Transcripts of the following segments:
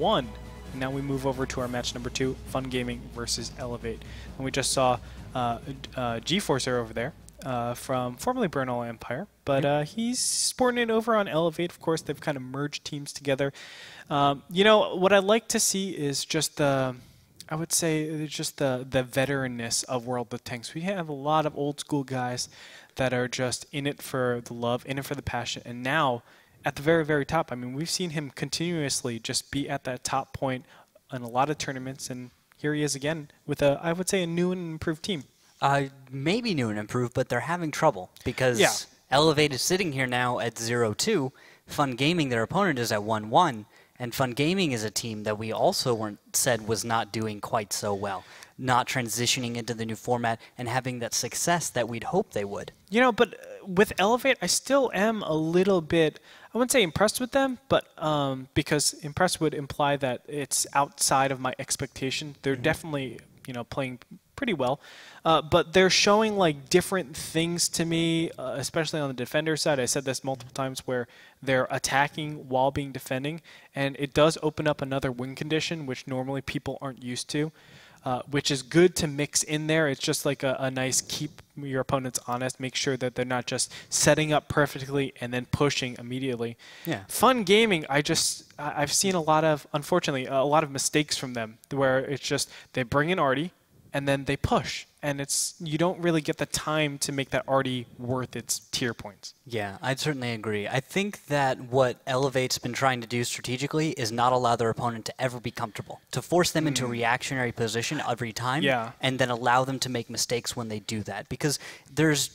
1. And now we move over to our match number 2, Fun Gaming versus eLevate. And we just saw G-Forcer over there from formerly Bernal Empire, but he's sporting it over on eLevate. Of course, they've kind of merged teams together. You know, what I'd like to see is just the, I would say, just the veteranness of World of Tanks. We have a lot of old school guys that are just in it for the love, in it for the passion, and now at the very, very top. I mean, we've seen him continuously just be at that top point in a lot of tournaments, and here he is again with a, I would say, a new and improved team. Maybe new and improved, but they're having trouble because eLevate is sitting here now at 0-2. Fun Gaming, their opponent, is at 1-1, and Fun Gaming is a team that we also said was not doing quite so well, not transitioning into the new format and having that success that we'd hoped they would. You know, but with eLevate, I still am a little bit, I wouldn't say impressed with them, but because impressed would imply that it's outside of my expectation. They're definitely, you know, playing pretty well, but they're showing like different things to me, especially on the defender side. I said this multiple times where they're attacking while being defending, and it does open up another win condition, which normally people aren't used to. Which is good to mix in there. It's just like a nice keep your opponents honest, make sure that they're not just setting up perfectly and then pushing immediately. Yeah. Fun Gaming, I've seen a lot of, unfortunately, a lot of mistakes from them where it's just they bring in Artie and then they push. And it's you don't really get the time to make that Artie worth its tier points. Yeah, I'd certainly agree. I think that what eLevate's been trying to do strategically is not allow their opponent to ever be comfortable, to force them into a reactionary position every time, and then allow them to make mistakes when they do that. Because there's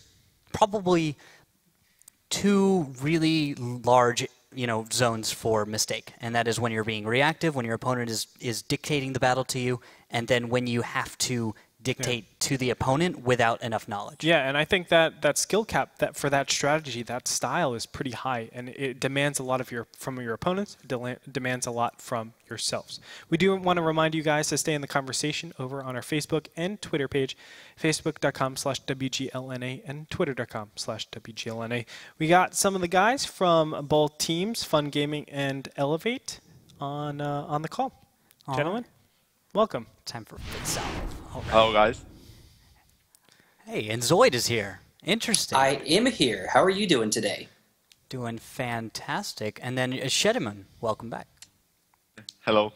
probably two really large zones for mistake, and that is when you're being reactive, when your opponent is dictating the battle to you, and then when you have to dictate to the opponent without enough knowledge. Yeah, and I think that skill cap for that strategy, that style is pretty high, and it demands a lot from your opponents, demands a lot from yourselves. We do want to remind you guys to stay in the conversation over on our Facebook and Twitter page, facebook.com/WGLNA and twitter.com/WGLNA. We got some of the guys from both teams, Fun Gaming and eLevate, on the call. Gentlemen, welcome. Time for Fit Salve. Hello, guys. Hey, and Zoid is here. Interesting. I am here. How are you doing today? Doing fantastic. And then Shediman, welcome back. Hello.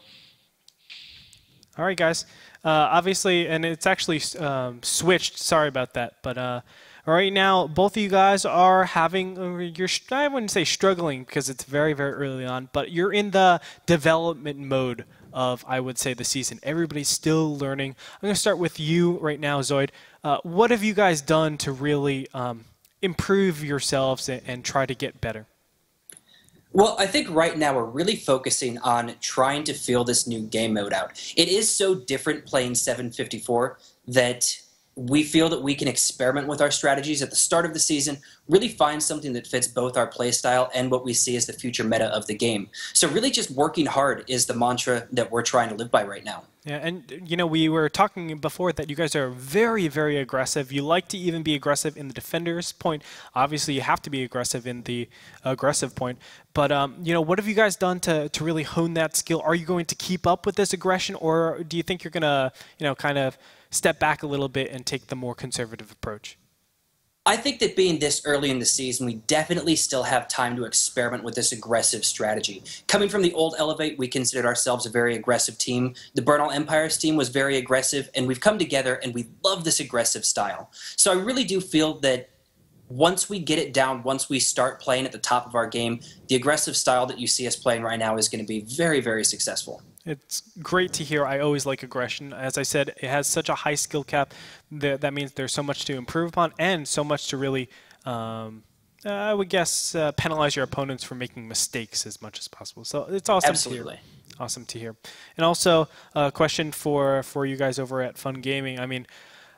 All right, guys. Obviously, and it's actually switched. Sorry about that. But right now, both of you guys are having, I wouldn't say struggling because it's very, very early on, but you're in the development mode of, I would say, the season. Everybody's still learning. I'm going to start with you right now, Zoid. What have you guys done to really improve yourselves and try to get better? Well, I think right now we're really focusing on trying to feel this new game mode out. It is so different playing 754 that we feel that we can experiment with our strategies at the start of the season, really find something that fits both our playstyle and what we see as the future meta of the game. So really just working hard is the mantra that we're trying to live by right now. Yeah, and we were talking before that you guys are very, very aggressive. You like to even be aggressive in the defender's point. Obviously, you have to be aggressive in the aggressive point. But what have you guys done to really hone that skill? Are you going to keep up with this aggression, or do you think you're going to kind of step back a little bit and take the more conservative approach? I think that being this early in the season, we definitely still have time to experiment with this aggressive strategy. Coming from the old eLevate, we considered ourselves a very aggressive team. The Bernal Empire's team was very aggressive, and we've come together and we love this aggressive style. So I really do feel that once we get it down, once we start playing at the top of our game, the aggressive style that you see us playing right now is going to be very, very successful. It's great to hear. I always like aggression. As I said, it has such a high skill cap. That means there's so much to improve upon and so much to really, I would guess, penalize your opponents for making mistakes as much as possible. So it's awesome to hear. Awesome to hear. And also, a question for you guys over at Fun Gaming. I mean,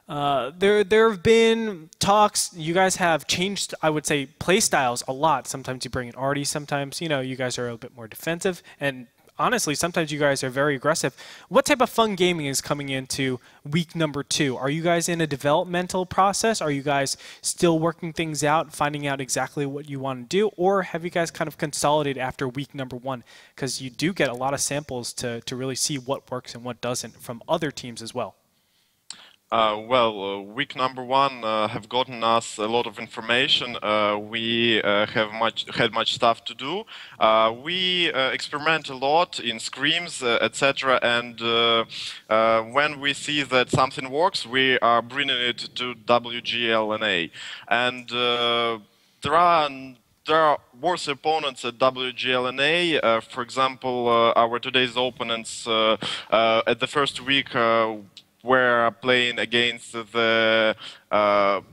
there have been talks. You guys have changed, I would say, play styles a lot. Sometimes you bring in Artie. Sometimes, you guys are a bit more defensive. And honestly, sometimes you guys are very aggressive. What type of fun gaming is coming into week number 2? Are you guys in a developmental process? Are you guys still working things out, finding out exactly what you want to do? Or have you guys kind of consolidated after week number 1? Because you do get a lot of samples to really see what works and what doesn't from other teams as well. Week number 1 have gotten us a lot of information. We had much stuff to do. We experiment a lot in scrims, etc. And when we see that something works, we are bringing it to WGLNA. And there are worse opponents at WGLNA. For example, our today's opponents at the first week were playing against the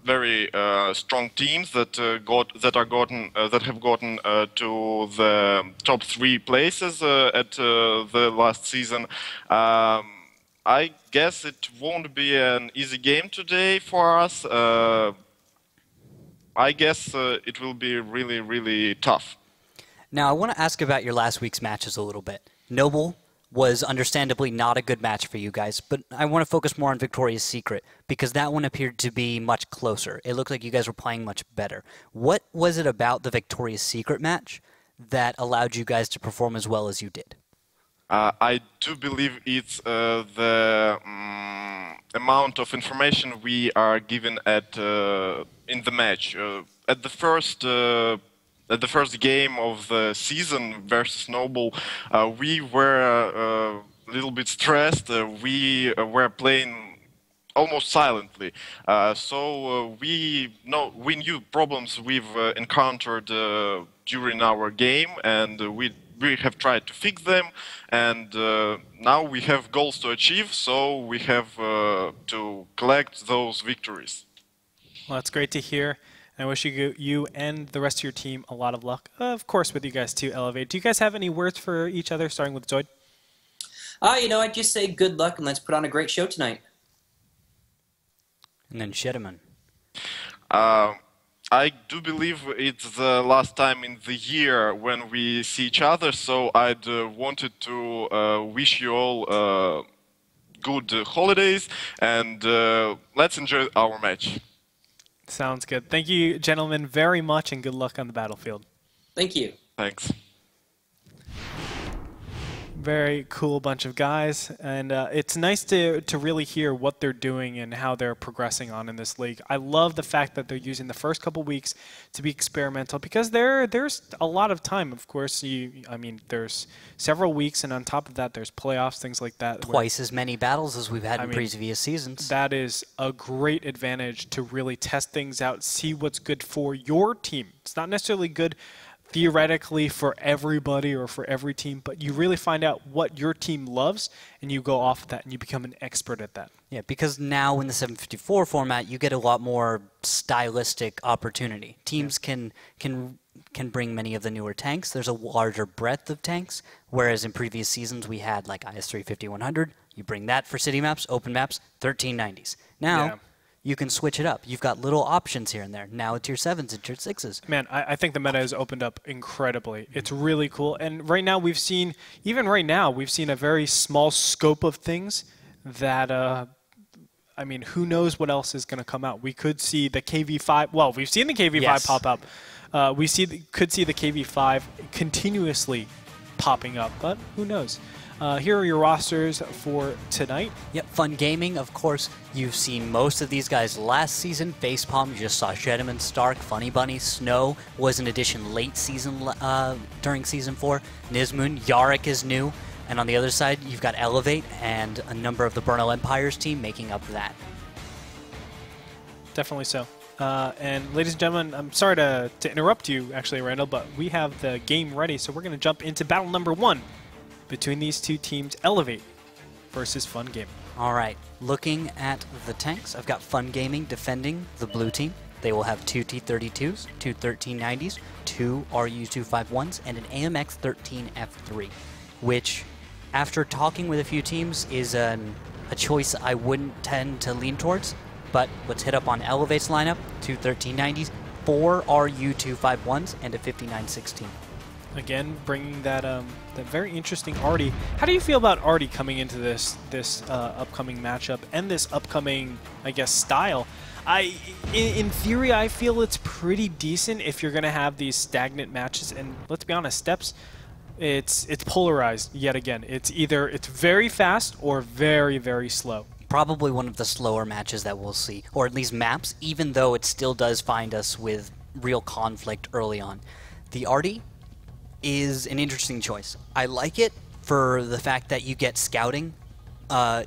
very strong teams that have gotten to the top 3 places at the last season. I guess it won't be an easy game today for us. I guess it will be really, really tough. Now, I want to ask about your last week's matches a little bit. Noble was understandably not a good match for you guys, but I want to focus more on Victoria's Secret because that one appeared to be much closer. It looked like you guys were playing much better. What was it about the Victoria's Secret match that allowed you guys to perform as well as you did? I do believe it's the amount of information we are given in the match. At the first game of the season versus Noble, we were a little bit stressed. We were playing almost silently. So we knew problems we've encountered during our game, and we have tried to fix them. And now we have goals to achieve, so we have to collect those victories. Well, that's great to hear. I wish you and the rest of your team a lot of luck. Of course, with you guys too, eLevate. Do you guys have any words for each other, starting with Zoid? I'd just say good luck and let's put on a great show tonight. And then Shedeman. I do believe it's the last time in the year when we see each other, so I'd wanted to wish you all good holidays, and let's enjoy our match. Sounds good. Thank you, gentlemen, very much, and good luck on the battlefield. Thank you. Thanks. Very cool bunch of guys, and it's nice to really hear what they're doing and how they're progressing on in this league. I love the fact that they're using the first couple weeks to be experimental because there's a lot of time. Of course, there's several weeks, and on top of that, there's playoffs, things like that. Twice as many battles as we've had in previous seasons. That is a great advantage to really test things out, see what's good for your team. It's not necessarily good theoretically for everybody or for every team, but you really find out what your team loves and you go off of that and you become an expert at that. Yeah, because now in the 754 format, you get a lot more stylistic opportunity. Teams can bring many of the newer tanks. There's a larger breadth of tanks, whereas in previous seasons we had like IS-3 5100. You bring that for city maps, open maps, 1390s. Now, you can switch it up. You've got little options here and there. Now it's tier 7s and tier 6s. Man, I think the meta has opened up incredibly. It's really cool. And right now we've seen a very small scope of things that, who knows what else is going to come out. We could see the KV5. Well, we've seen the KV5 pop up. We could see the KV5 continuously popping up, but who knows? Here are your rosters for tonight. Yep, Fun Gaming, of course. You've seen most of these guys last season. Facepalm, you just saw Shedeman, Stark, Funny Bunny. Snow was an addition late season during Season 4. Nizmoon, Yarick is new. And on the other side, you've got eLevate and a number of the Bernal Empire's team making up that. Definitely so. And ladies and gentlemen, I'm sorry to interrupt you, actually, Randall, but we have the game ready, so we're going to jump into battle number 1. Between these two teams, eLevate versus Fun Gaming. All right, looking at the tanks, I've got Fun Gaming defending the blue team. They will have 2 T32s, 2 1390s, 2 RU251s, and an AMX 13F3, which, after talking with a few teams, is a choice I wouldn't tend to lean towards. But let's hit up on eLevate's lineup, 2 1390s, 4 RU251s, and a 5916. Again, bringing that that very interesting Artie. How do you feel about Artie coming into this upcoming matchup and this upcoming, I guess, style? In theory, I feel it's pretty decent if you're gonna have these stagnant matches. And let's be honest, Steps, it's polarized yet again. It's very fast or very, very slow. Probably one of the slower matches that we'll see, or at least maps, even though it still does find us with real conflict early on. The Artie is an interesting choice. I like it for the fact that you get scouting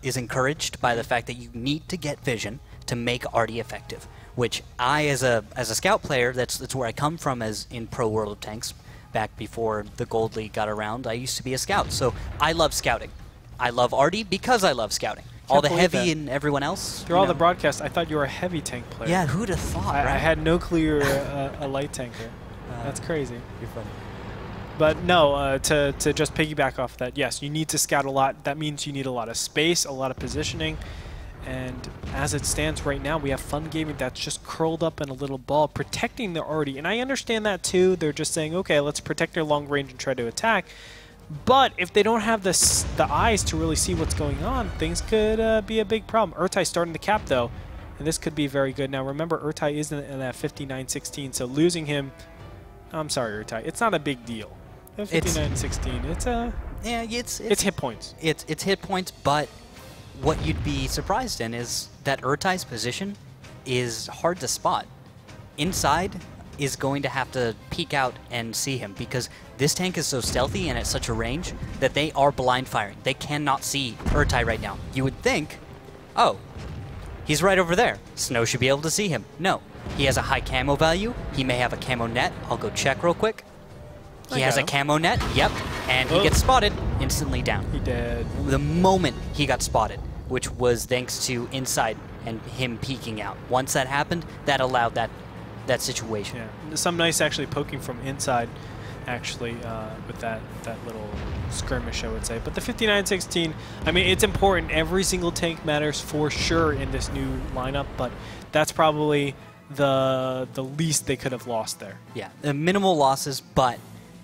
is encouraged by the fact that you need to get vision to make Artie effective, which I, as a scout player, that's where I come from as in Pro World of Tanks. Back before the Gold League got around, I used to be a scout, so I love scouting. I love Artie because I love scouting. All the heavy and everyone else. Through all the broadcasts, I thought you were a heavy tank player. Yeah, who'd have thought, right? I had no clue you were a light tanker. That's crazy. You're funny. But no, to just piggyback off that, yes, you need to scout a lot. That means you need a lot of space, a lot of positioning. And as it stands right now, we have Fun Gaming that's just curled up in a little ball, protecting the Artie. And I understand that too. They're just saying, okay, let's protect their long range and try to attack. But if they don't have the eyes to really see what's going on, things could be a big problem. Urtai starting the cap though, and this could be very good. Now remember, Urtai is in that 59-16, so losing him, I'm sorry, Urtai, it's not a big deal. 59-16, it's hit points. It's hit points, but what you'd be surprised in is that Urtai's position is hard to spot. Inside is going to have to peek out and see him because this tank is so stealthy and at such a range that they are blind firing. They cannot see Urtai right now. You would think, oh, he's right over there. Snow should be able to see him. No, he has a high camo value. He may have a camo net. I'll go check real quick. He has a camo net, yep, and he gets spotted, instantly down. He did. The moment he got spotted, which was thanks to Inside and him peeking out. Once that happened, that allowed that situation. Yeah, some nice actually poking from inside, actually, with that little skirmish, I would say. But the 59-16, I mean, it's important. Every single tank matters for sure in this new lineup, but that's probably the least they could have lost there. Yeah, minimal losses, but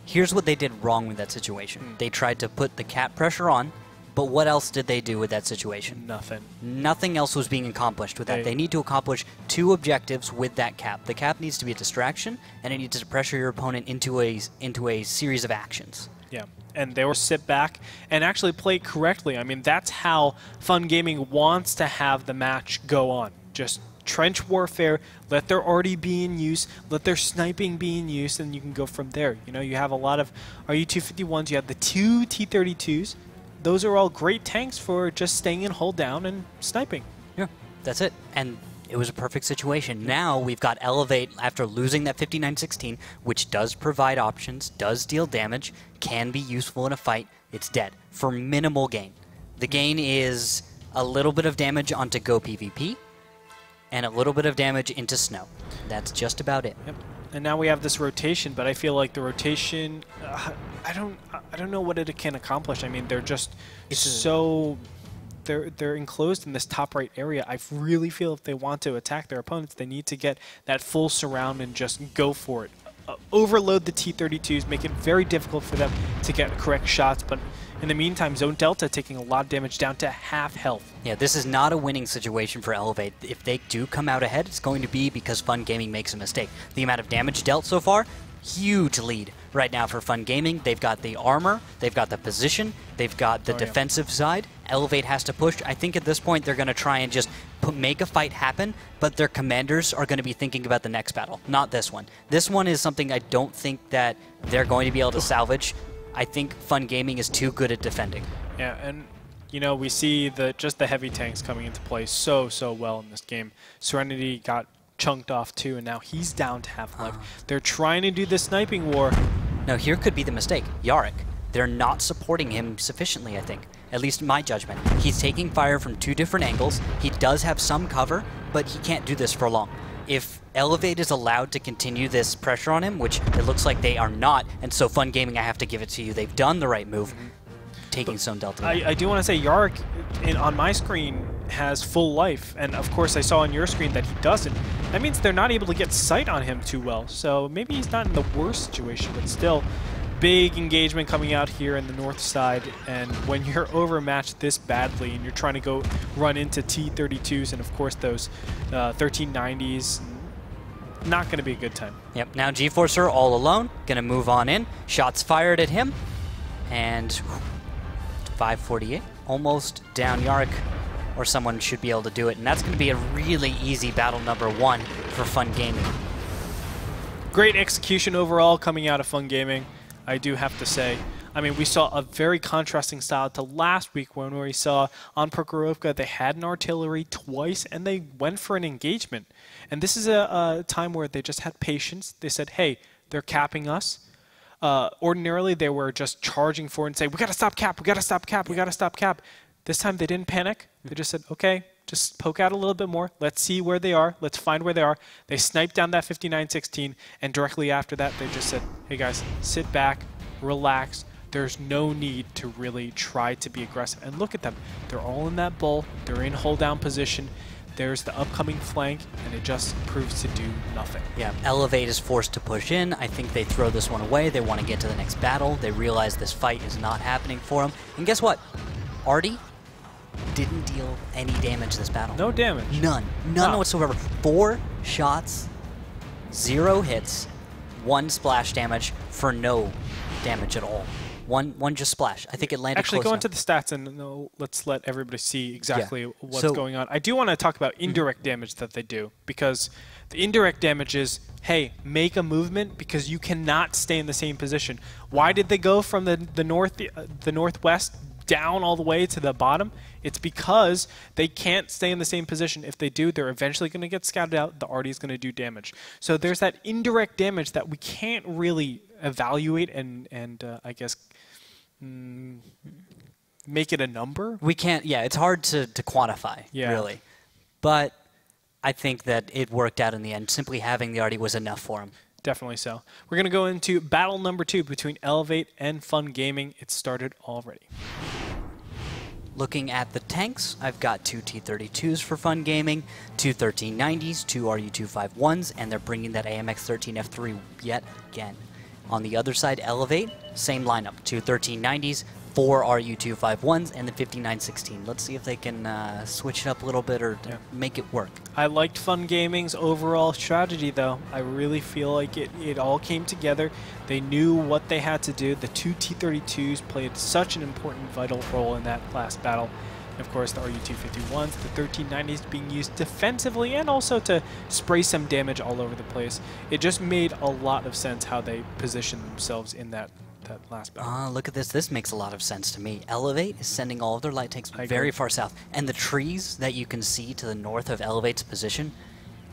here's what they did wrong with that situation. They tried to put the cap pressure on, but what else did they do with that situation? Nothing. Nothing else was being accomplished with that. They need to accomplish two objectives with that cap. The cap needs to be a distraction, and it needs to pressure your opponent into a series of actions. Yeah, and they will sit back and actually play correctly. I mean, that's how Fun Gaming wants to have the match go on. Just trench warfare, let their Artie be in use, let their sniping be in use, and you can go from there. You know, you have a lot of RU-251s, you have the two T-32s. Those are all great tanks for just staying in hold down and sniping. Yeah, that's it. And it was a perfect situation. Now we've got eLevate after losing that 59-16, which does provide options, does deal damage, can be useful in a fight. It's dead for minimal gain. The gain is a little bit of damage onto Go PvP, and a little bit of damage into Snow. That's just about it. Yep. And now we have this rotation, but I feel like the rotation, I don't know what it can accomplish. I mean, they're just they're enclosed in this top right area. I really feel if they want to attack their opponents, they need to get that full surround and just go for it. Overload the T-32s, make it very difficult for them to get correct shots, but in the meantime, Zone Delta taking a lot of damage down to half health. Yeah, this is not a winning situation for eLevate. If they do come out ahead, it's going to be because Fun Gaming makes a mistake. The amount of damage dealt so far, huge lead right now for Fun Gaming. They've got the armor, they've got the position, they've got the defensive side. eLevate has to push. I think at this point they're going to try and just make a fight happen, but their commanders are going to be thinking about the next battle, not this one. This one is something I don't think that they're going to be able to salvage. I think Fun Gaming is too good at defending. Yeah, and you know, we see just the heavy tanks coming into play so well in this game. Serenity got chunked off too, and now he's down to half life. They're trying to do the sniping war. Now here could be the mistake. Yarick, they're not supporting him sufficiently, I think. At least in my judgment. He's taking fire from two different angles. He does have some cover, but he can't do this for long. If eLevate is allowed to continue this pressure on him, which it looks like they are not, and so Fun Gaming, I have to give it to you, they've done the right move, taking Zone Delta. I do want to say Yarick, on my screen, has full life, and of course I saw on your screen that he doesn't. That means they're not able to get sight on him too well, so maybe he's not in the worst situation, but still, big engagement coming out here in the north side, and when you're overmatched this badly and you're trying to go run into T-32s and of course those 1390s, not going to be a good time. Yep, now G-Forcer all alone, going to move on in. Shots fired at him, and 548, almost down Yarick, or someone should be able to do it, and that's going to be a really easy battle number 1 for Fun Gaming. Great execution overall coming out of Fun Gaming, I do have to say. I mean, we saw a very contrasting style to last week when we saw on Prokhorovka they had an artillery twice and they went for an engagement. And this is a time where they just had patience. They said, hey, they're capping us. Ordinarily, they were just charging forward and saying, we got to stop cap, we got to stop cap, we got to stop cap. This time they didn't panic. They just said, okay, just poke out a little bit more. Let's see where they are. Let's find where they are. They sniped down that 5916, and directly after that, they just said, hey guys, sit back, relax. There's no need to really try to be aggressive. And look at them. They're all in that bull. They're in hold down position. There's the upcoming flank, and it just proves to do nothing. Yeah, eLevate is forced to push in. I think they throw this one away. They want to get to the next battle. They realize this fight is not happening for them. And guess what? Artie didn't deal any damage this battle. No damage. None. None whatsoever. 4 shots, 0 hits, 1 splash damage for no damage at all. One just splash. I think it landed Actually, close go enough. into the stats and let's let everybody see exactly what's going on. I do want to talk about indirect damage that they do, because the indirect damage is, hey, make a movement because you cannot stay in the same position. Why did they go from the northwest down all the way to the bottom? It's because they can't stay in the same position. If they do, they're eventually going to get scouted out. The arty is going to do damage. So there's that indirect damage that we can't really evaluate and I guess make it a number. We can't, yeah, it's hard to quantify, really. But I think that it worked out in the end. Simply having the arty was enough for him. Definitely so. We're going to go into battle number 2 between eLevate and Fun Gaming. It started already. Looking at the tanks, I've got 2 T-32s for Fun Gaming, 2 1390s, 2 RU-251s, and they're bringing that AMX-13F3 yet again. On the other side, eLevate, same lineup, 2 1390s, 4 RU-251s, and the 5916. Let's see if they can switch it up a little bit or make it work. I liked Fun Gaming's overall strategy, though. I really feel like it all came together. They knew what they had to do. The 2 T-32s played such an important, vital role in that last battle. And of course, the RU-251s, the 1390s being used defensively and also to spray some damage all over the place. It just made a lot of sense how they positioned themselves in that last battle. Look at this. This makes a lot of sense to me. eLevate is sending all of their light tanks very far south. And the trees that you can see to the north of eLevate's position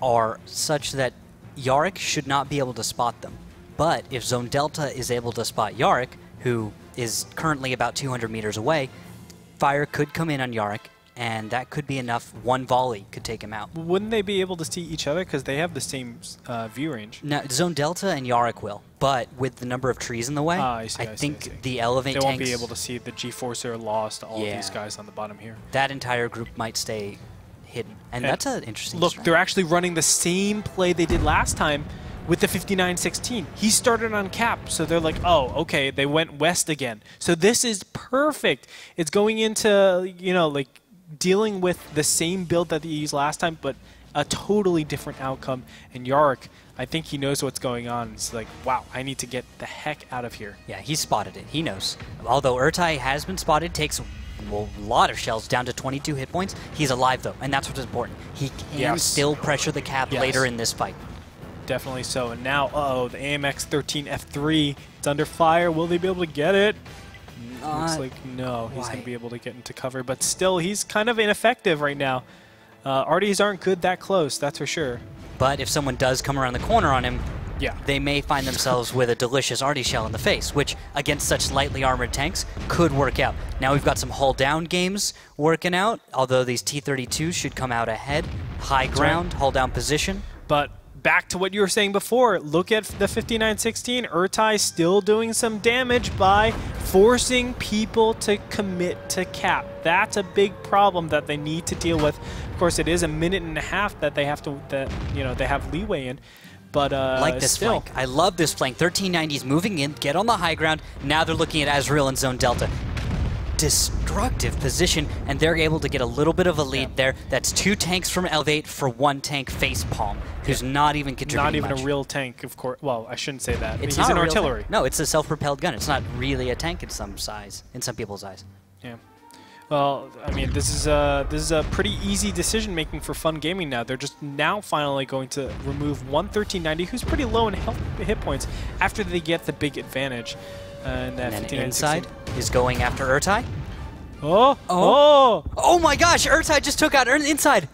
are such that Yarick should not be able to spot them. But if Zone Delta is able to spot Yarick, who is currently about 200 meters away, fire could come in on Yarick, and that could be enough. One volley could take him out. Wouldn't they be able to see each other because they have the same view range? No, Zone Delta and Yarick will, but with the number of trees in the way, I think the eLevate tanks... They won't be able to see the G-Forcer lost all of these guys on the bottom here. That entire group might stay hidden, and that's an interesting Look, they're actually running the same play they did last time with the 5916. He started on cap, so they're like, oh, okay, they went west again. So this is perfect. It's going into, you know, like, dealing with the same build that they used last time, but a totally different outcome. And Yarick, I think he knows what's going on. He's like, wow, I need to get the heck out of here. Yeah, he spotted it. He knows. Although Urtai has been spotted, takes a lot of shells, down to 22 hit points. He's alive, though, and that's what's important. He can still pressure the cap later in this fight. Definitely so. And now, uh-oh, the AMX-13F3, it's under fire. Will they be able to get it? Looks like no, he's going to be able to get into cover, but still, he's kind of ineffective right now. Arties aren't good that close, that's for sure. But if someone does come around the corner on him, they may find themselves with a delicious arty shell in the face, which against such lightly armored tanks could work out. Now we've got some hull down games working out, although these T-32s should come out ahead. High ground, hull down position. But back to what you were saying before, look at the 5916. Urtai still doing some damage by forcing people to commit to cap. That's a big problem that they need to deal with. Of course, it is a minute and a half that they have to, they have leeway in. But I like this still. flank. I love this flank. 1390's moving in, get on the high ground. Now they're looking at Azrael and Zone Delta. Destructive position, and they're able to get a little bit of a lead there. That's 2 tanks from eLevate for 1 tank Facepalm, who's not even contributing Not even much. a real tank, of course. Well, I shouldn't say that. It's He's not an a real artillery. tank. No, it's a self-propelled gun. It's not really a tank in some people's eyes. Yeah. Well, I mean, this is a pretty easy decision making for Fun Gaming now. They're just now finally going to remove one 1390, who's pretty low in hit points, after they get the big advantage. And then inside is going after Urtai. Oh my gosh, Urtai just took out inside.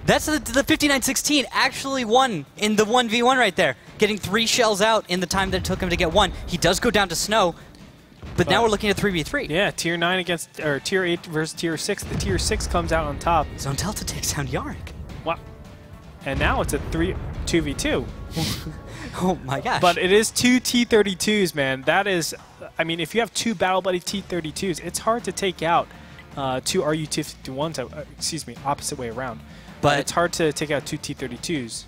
That's the 5916 actually won in the 1v1 right there, getting 3 shells out in the time that it took him to get 1. He does go down to snow, but now we're looking at 3v3. Yeah, tier 9 against, or tier 8 versus tier 6. The tier 6 comes out on top. Zone Delta takes down Yarick. Wow. And now it's a 2v2. Oh my gosh. But it is 2 T-32s, man. That is, I mean, if you have 2 Battle Buddy T-32s, it's hard to take out 2 RU-251s, excuse me, opposite way around. But it's hard to take out 2 T-32s.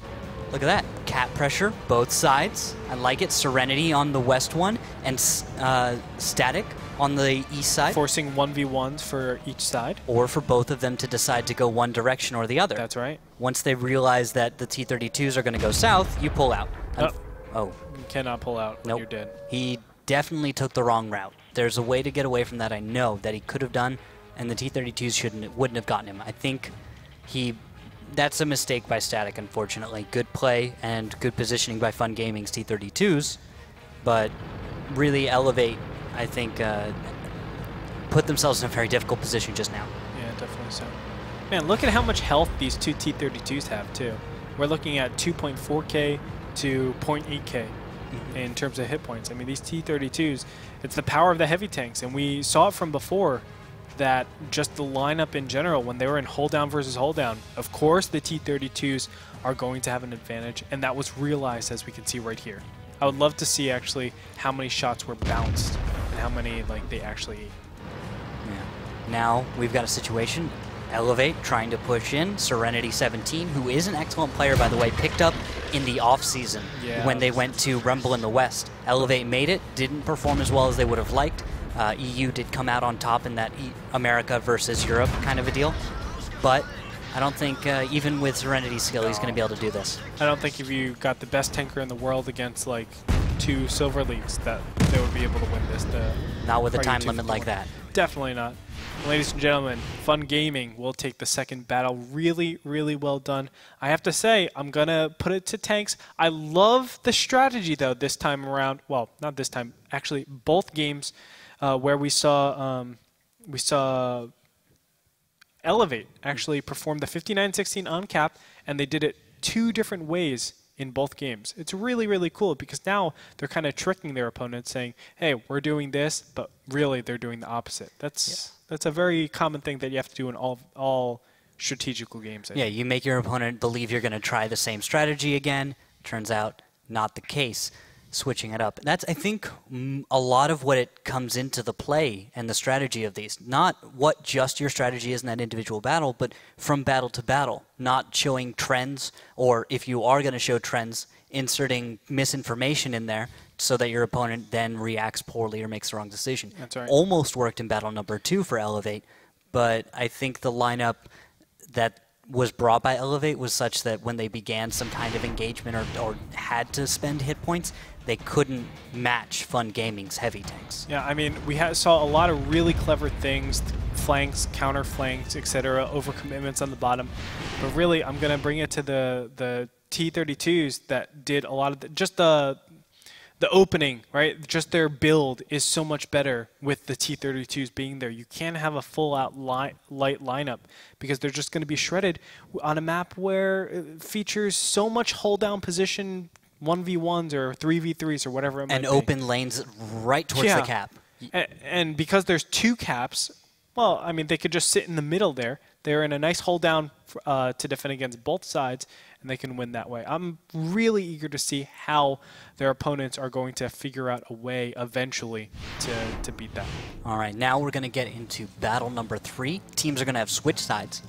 Look at that. Cap pressure, both sides. I like it. Serenity on the west one, and Static on the east side. Forcing 1v1s for each side. Or for both of them to decide to go one direction or the other. That's right. Once they realize that the T-32s are going to go south, you pull out. Oh. You cannot pull out when you're dead. He definitely took the wrong route. There's a way to get away from that, I know, that he could have done, and the T-32s wouldn't have gotten him. I think that's a mistake by Static, unfortunately. Good play and good positioning by Fun Gaming's T-32s, but really eLevate, I think, put themselves in a very difficult position just now. Yeah, definitely so. Man, look at how much health these 2 T-32s have, too. We're looking at 2.4k to 0.8k in terms of hit points. I mean, these T-32s, it's the power of the heavy tanks, and we saw it from before that just the lineup in general, when they were in hold down versus hold down, of course the T-32s are going to have an advantage, and that was realized, as we can see right here. I would love to see actually how many shots were bounced and how many they actually. Yeah. Now we've got a situation. eLevate trying to push in. Serenity 17, who is an excellent player, by the way, picked up in the off-season when they went to Rumble in the West. eLevate made it, didn't perform as well as they would have liked. EU did come out on top in that America versus Europe kind of a deal. But I don't think, even with Serenity's skill, he's going to be able to do this. I don't think if you got the best tanker in the world against, like, 2 Silver Leagues, that they would be able to win this. Not with a time limit like that. Definitely not. Ladies and gentlemen, Fun Gaming will take the second battle. Really, really well done. I have to say, I'm going to put it to tanks. I love the strategy, though, this time around. Well, not this time. Actually, both games where we saw eLevate actually perform the 59-16 on cap, and they did it 2 different ways in both games. It's really, really cool because now they're kind of tricking their opponents, saying, hey, we're doing this, but really they're doing the opposite. That's a very common thing that you have to do in all strategical games. Yeah, you make your opponent believe you're going to try the same strategy again. Turns out not the case. Switching it up. That's, I think, a lot of what it comes into the play and the strategy of these. Not what just your strategy is in that individual battle, but from battle to battle. Not showing trends, or if you are going to show trends, inserting misinformation in there so that your opponent then reacts poorly or makes the wrong decision. That's right. Almost worked in battle number 2 for eLevate, but I think the lineup that was brought by eLevate was such that when they began some kind of engagement or had to spend hit points, they couldn't match Fun Gaming's heavy tanks. Yeah, I mean, we saw a lot of really clever things, flanks, counter flanks, etc., overcommitments on the bottom. But really, I'm going to bring it to the T-32s that did a lot of just the opening, right? Just their build is so much better with the T-32s being there. You can't have a full-out light lineup because they're just going to be shredded on a map where it features so much hold-down position 1v1s or 3v3s or whatever it might be. And open lanes right towards the cap. And because there's 2 caps, well, I mean, they could just sit in the middle there. They're in a nice hold-down to defend against both sides, and they can win that way. I'm really eager to see how their opponents are going to figure out a way eventually to beat that. All right, now we're going to get into battle number 3. Teams are going to have switch sides,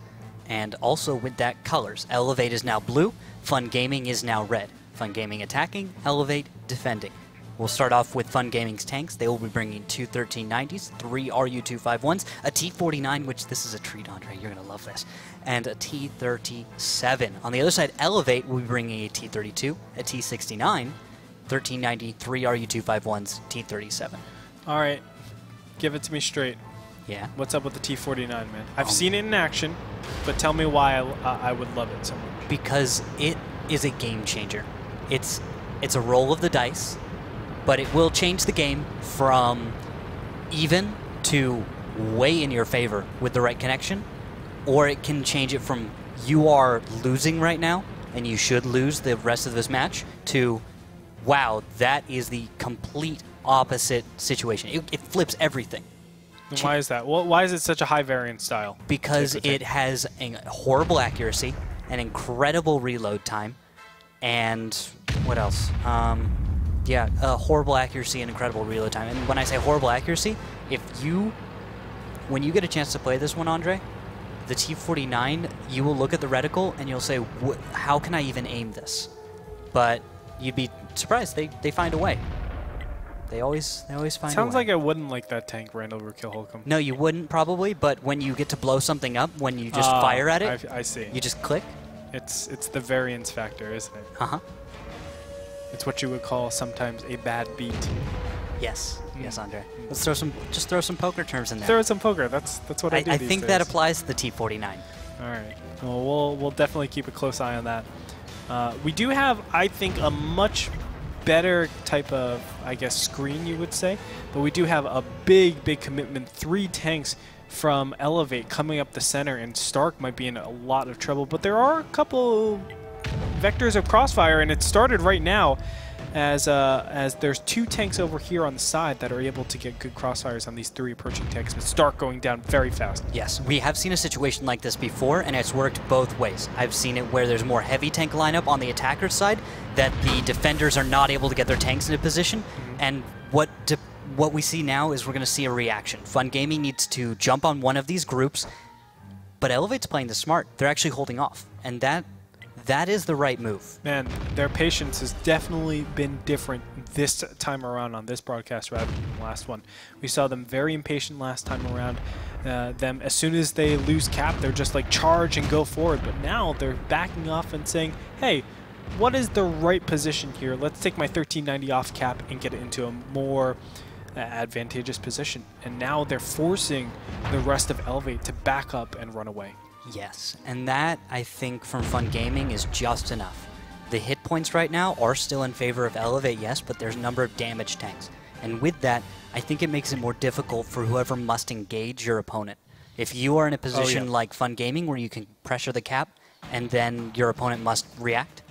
and also with that, colors. eLevate is now blue, Fun Gaming is now red. Fun Gaming attacking, eLevate defending. We'll start off with Fun Gaming's tanks. They will be bringing 2 1390s, 3 RU-251s, a T-49, which this is a treat, Andre. You're going to love this, and a T-37. On the other side, eLevate will be bringing a T-32, a T-69, 1390, 3 RU-251s, T-37. All right, give it to me straight. Yeah. What's up with the T-49, man? I've seen it in action, but tell me why I would love it so much. Because it is a game changer. It's a roll of the dice, but it will change the game from even to way in your favor with the right connection, or it can change it from you are losing right now and you should lose the rest of this match to wow, that is the complete opposite situation. It flips everything. And why is that? Well, why is it such a high variance style? Because it has a horrible accuracy, an incredible reload time, and what else? Yeah, horrible accuracy and incredible reload time. And when I say horrible accuracy, when you get a chance to play this one, Andre, the T-49, you will look at the reticle and you'll say, how can I even aim this? But you'd be surprised. They find a way. They always find a way. Sounds like I wouldn't like that tank, Randall Rookhill Holcomb. No, you wouldn't probably, but when you get to blow something up, when you just fire at it, I see. You just click. It's the variance factor, isn't it? Uh-huh. It's what you would call sometimes a bad beat. Yes. Yes, Andre. Let's throw some poker terms in there. Throw some poker. That's what I do I these think days. that applies to the T-49. All right. Well, we'll definitely keep a close eye on that. We do have, I think, a much better type of, I guess, screen, you would say. But we do have a big commitment. 3 tanks from eLevate coming up the center, and Stark might be in a lot of trouble. But there are a couple vectors of crossfire, and it started right now as there's 2 tanks over here on the side that are able to get good crossfires on these 3 approaching tanks, but Stark going down very fast. Yes, we have seen a situation like this before, and it's worked both ways. I've seen it where there's more heavy tank lineup on the attacker's side, that the defenders are not able to get their tanks into position, and what we see now is we're going to see a reaction. Fun Gaming needs to jump on one of these groups, but eLevate's playing this smart. They're actually holding off, and that is the right move. Man, their patience has definitely been different this time around on this broadcast rather than the last one. We saw them very impatient last time around. Them, as soon as they lose cap, they're just like charge and go forward. But now they're backing off and saying, hey, what is the right position here? Let's take my 1390 off cap and get it into a more advantageous position. And now they're forcing the rest of eLevate to back up and run away. Yes, and that, I think, from Fun Gaming is just enough. The hit points right now are still in favor of eLevate, yes, but there's a number of damage tanks. And with that, I think it makes it more difficult for whoever must engage your opponent. If you are in a position like Fun Gaming where you can pressure the cap and then your opponent must react,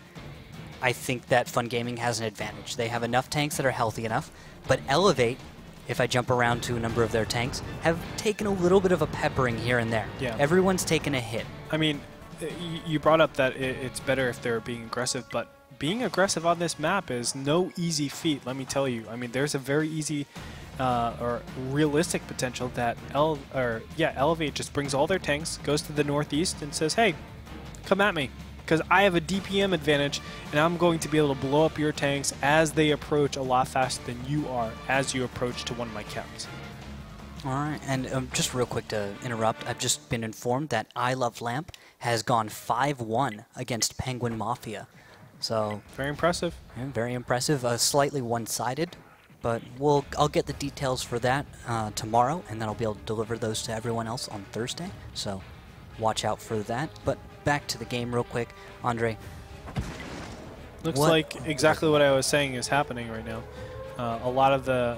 I think that Fun Gaming has an advantage. They have enough tanks that are healthy enough, but eLevate, if I jump around to a number of their tanks, have taken a little bit of a peppering here and there. Yeah. Everyone's taken a hit. I mean, you brought up that it's better if they're being aggressive, but being aggressive on this map is no easy feat, let me tell you. I mean, there's a very easy or realistic potential that eLevate just brings all their tanks, goes to the northeast, and says, hey, come at me. Because I have a DPM advantage, and I'm going to be able to blow up your tanks as they approach a lot faster than you are as you approach to one of my caps. All right, and just real quick to interrupt, I've just been informed that I Love Lamp has gone 5-1 against Penguin Mafia. So very impressive. Yeah, very impressive. Slightly one-sided, but I'll get the details for that tomorrow, and then I'll be able to deliver those to everyone else on Thursday. So watch out for that. But back to the game real quick, Andre. Looks like exactly what I was saying is happening right now. A lot of the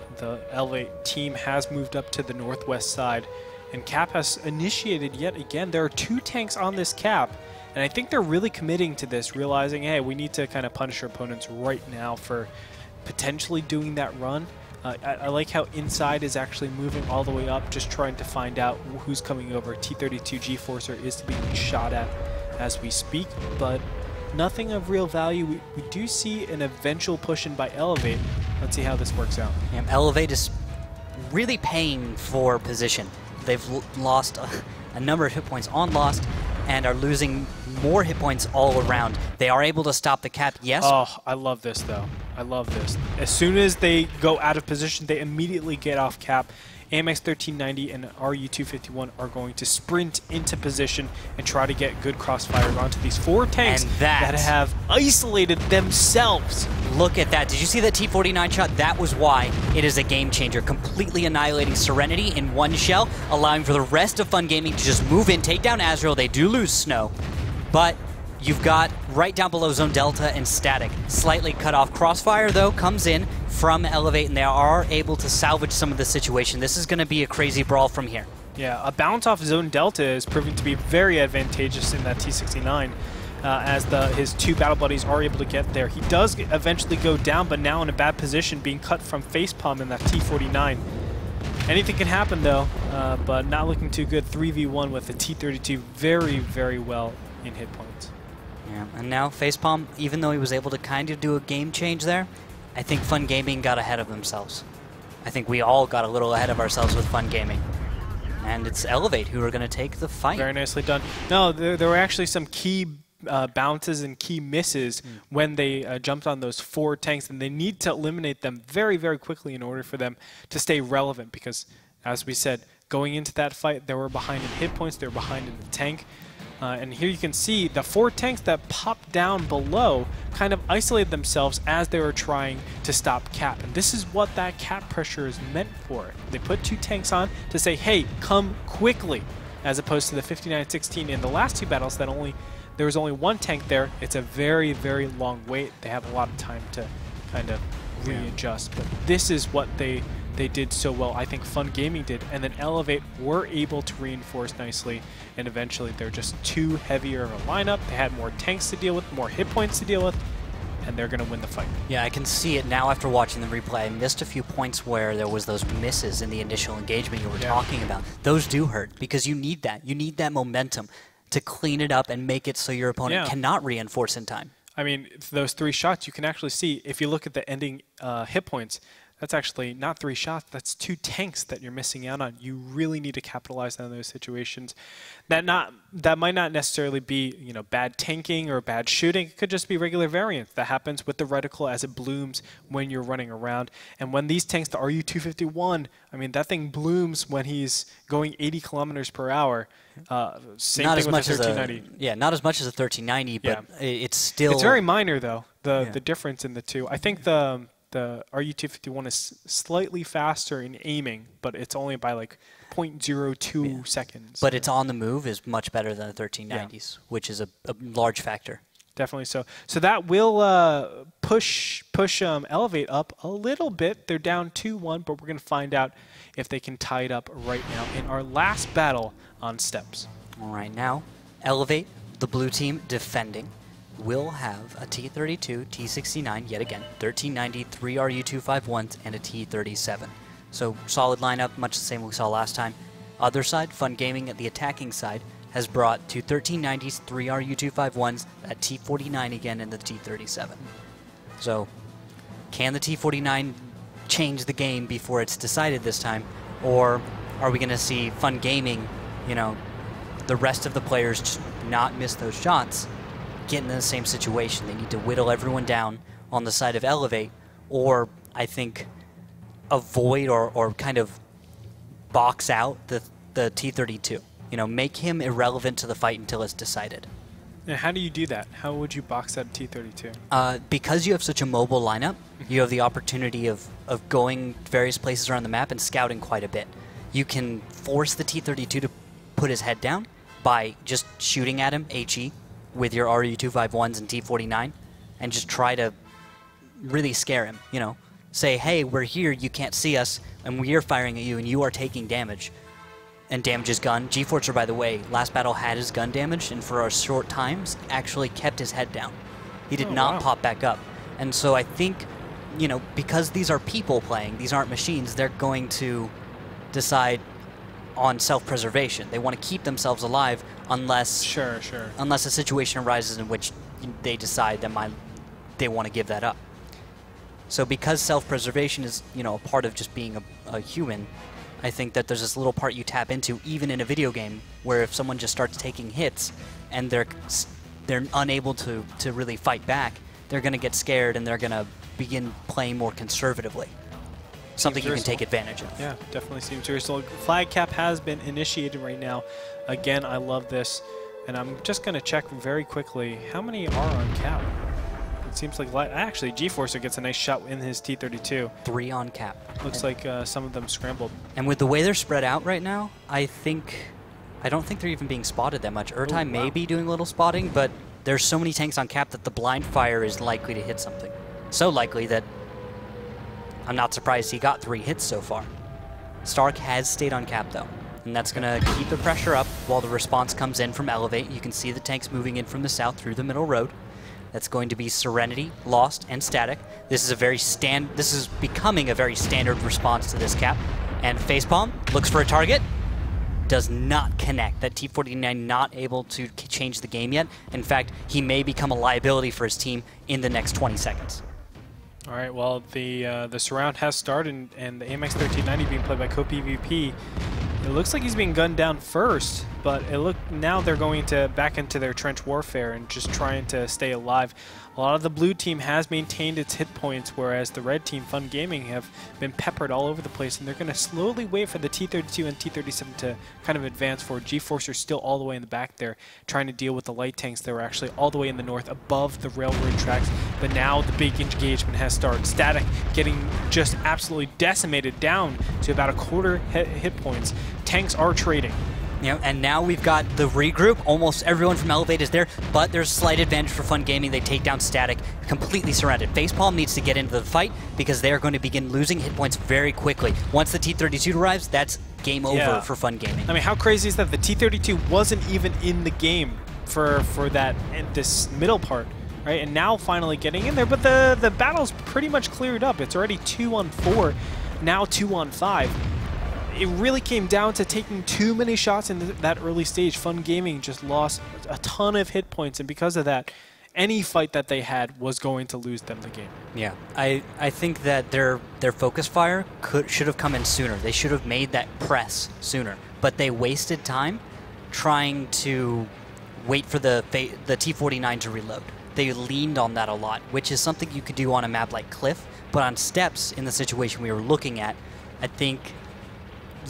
eLevate team has moved up to the northwest side, and Cap has initiated yet again. There are 2 tanks on this Cap, and I think they're really committing to this, realizing, hey, we need to kind of punish our opponents right now for potentially doing that run. I like how Inside is actually moving all the way up, just trying to find out who's coming over. T-32 G-Forcer is being shot at as we speak, but nothing of real value. We do see an eventual push in by eLevate. Let's see how this works out. Yeah, eLevate is really paying for position. They've lost a number of hit points on Lost, and are losing more hit points all around. They are able to stop the cap, yes. Oh, I love this, though. I love this. As soon as they go out of position, they immediately get off cap. AMX 1390 and RU-251 are going to sprint into position and try to get good crossfire onto these 4 tanks that have isolated themselves. Look at that. Did you see that T-49 shot? That was why it is a game changer. Completely annihilating Serenity in one shell, allowing for the rest of Fun Gaming to just move in, take down Azrael. They do lose Snow, but you've got right down below Zone Delta and Static. Slightly cut off. Crossfire, though, comes in from eLevate, and they are able to salvage some of the situation. This is going to be a crazy brawl from here. Yeah, a bounce off Zone Delta is proving to be very advantageous in that T-69, as his 2 battle buddies are able to get there. He does eventually go down, but now in a bad position, being cut from facepalm in that T-49. Anything can happen, though, but not looking too good. 3v1 with the T-32 very, very well in hit points. Yeah, and now facepalm, even though he was able to kind of do a game change there, I think Fun Gaming got ahead of themselves. I think we all got a little ahead of ourselves with Fun Gaming. And it's eLevate who are going to take the fight. Very nicely done. No, there were actually some key bounces and key misses when they jumped on those 4 tanks, and they need to eliminate them very, very quickly in order for them to stay relevant because, as we said, going into that fight, they were behind in hit points, they were behind in the tank. And here you can see the 4 tanks that popped down below kind of isolated themselves as they were trying to stop cap. And this is what that cap pressure is meant for. They put 2 tanks on to say, hey, come quickly, as opposed to the 59-16 in the last 2 battles that there was only 1 tank there. It's a very, very long wait. They have a lot of time to kind of readjust. But this is what they did so well. I think Fun Gaming did, and then eLevate were able to reinforce nicely, and eventually they're just too heavier of a lineup. They had more tanks to deal with, more hit points to deal with, and they're going to win the fight. Yeah, I can see it now after watching the replay. I missed a few points where there was those misses in the initial engagement you were talking about. Those do hurt because you need that. You need that momentum to clean it up and make it so your opponent cannot reinforce in time. I mean, those 3 shots, you can actually see, if you look at the ending hit points, that's actually not 3 shots, that's 2 tanks that you're missing out on. You really need to capitalize on those situations. That might not necessarily be, you know, bad tanking or bad shooting. It could just be regular variance that happens with the reticle as it blooms when you're running around. And when these tanks, the RU-251, I mean, that thing blooms when he's going 80 kilometers per hour. Same not thing as with much the 1390. not as much as a 1390, but it's still... It's very minor, though, the difference in the 2. I think the RU-251 is slightly faster in aiming, but it's only by like 0.02 seconds. But it's on the move is much better than the 1390s, which is a large factor. Definitely so. So that will push eLevate up a little bit. They're down 2-1, but we're going to find out if they can tie it up right now in our last battle on steps. All right, now eLevate, the blue team defending, will have a T-32, T-69, yet again, 1390, 3 RU-251s, and a T-37. So solid lineup, much the same we saw last time. Other side, Fun Gaming at the attacking side, has brought 2 1390s, 3 RU-251s, a T-49 again, and the T-37. So can the T-49 change the game before it's decided this time? Or are we going to see Fun Gaming, you know, the rest of the players just not miss those shots, get in the same situation? They need to whittle everyone down on the side of eLevate, or I think avoid or kind of box out the T-32. You know, make him irrelevant to the fight until it's decided. Now, how do you do that? How would you box out a T-32? Because you have such a mobile lineup, you have the opportunity of going various places around the map and scouting quite a bit. You can force the T-32 to put his head down by just shooting at him, HE, with your RU-251s and T-49, and just try to really scare him, you know. Say, hey, we're here, you can't see us, and we are firing at you, and you are taking damage. And damage his gun. G-Forcer, by the way, last battle had his gun damaged, and for a short times, actually kept his head down. He did not pop back up. And so I think, you know, because these are people playing, these aren't machines, they're going to decide on self-preservation. They want to keep themselves alive unless unless a situation arises in which they decide that they want to give that up. So because self-preservation is, you know, a part of just being a human, I think that there's this little part you tap into, even in a video game, where if someone just starts taking hits and they're unable to really fight back, they're going to get scared and they're going to begin playing more conservatively. Something you can take advantage of. Yeah, definitely seems reasonable. Flag cap has been initiated right now. Again, I love this. And I'm just going to check very quickly how many are on cap. It seems like actually G-Forcer gets a nice shot in his T-32. 3 on cap. Looks like some of them scrambled. And with the way they're spread out right now, I don't think they're even being spotted that much. Urtai may be doing a little spotting, but there's so many tanks on cap that the blind fire is likely to hit something. So likely that I'm not surprised he got 3 hits so far. Stark has stayed on cap though, and that's going to keep the pressure up while the response comes in from eLevate. You can see the tanks moving in from the south through the middle road. That's going to be Serenity, Lost, and Static. This is becoming a very standard response to this cap. And Facepalm looks for a target. Does not connect. That T-49 not able to change the game yet. In fact, he may become a liability for his team in the next 20 seconds. All right, well, the surround has started, and the AMX 1390 being played by Co-PvP. It looks like he's being gunned down first, but now they're going back into their trench warfare and just trying to stay alive. A lot of the blue team has maintained its hit points, whereas the red team, Fun Gaming, have been peppered all over the place, and they're going to slowly wait for the T-32 and T-37 to kind of advance forward. G-Force are still all the way in the back there, trying to deal with the light tanks that were actually all the way in the north, above the railroad tracks. But now the big engagement has started. Static getting just absolutely decimated down to about a quarter hit points. Tanks are trading. You know, and now we've got the regroup. Almost everyone from eLevate is there, but there's a slight advantage for Fun Gaming. They take down Static, completely surrounded. Facepalm needs to get into the fight because they're going to begin losing hit points very quickly. Once the T-32 arrives, that's game over for Fun Gaming. I mean, how crazy is that? The T-32 wasn't even in the game for this middle part, right? And now finally getting in there, but the battle's pretty much cleared up. It's already 2 on 4, now 2 on 5. It really came down to taking too many shots in that early stage. Fun Gaming just lost a ton of hit points, and because of that, any fight that they had was going to lose them the game. Yeah, I think that their focus fire should have come in sooner. They should have made that press sooner, but they wasted time trying to wait for the T-49 to reload. They leaned on that a lot, which is something you could do on a map like Cliff, but on Steps, in the situation we were looking at, I think,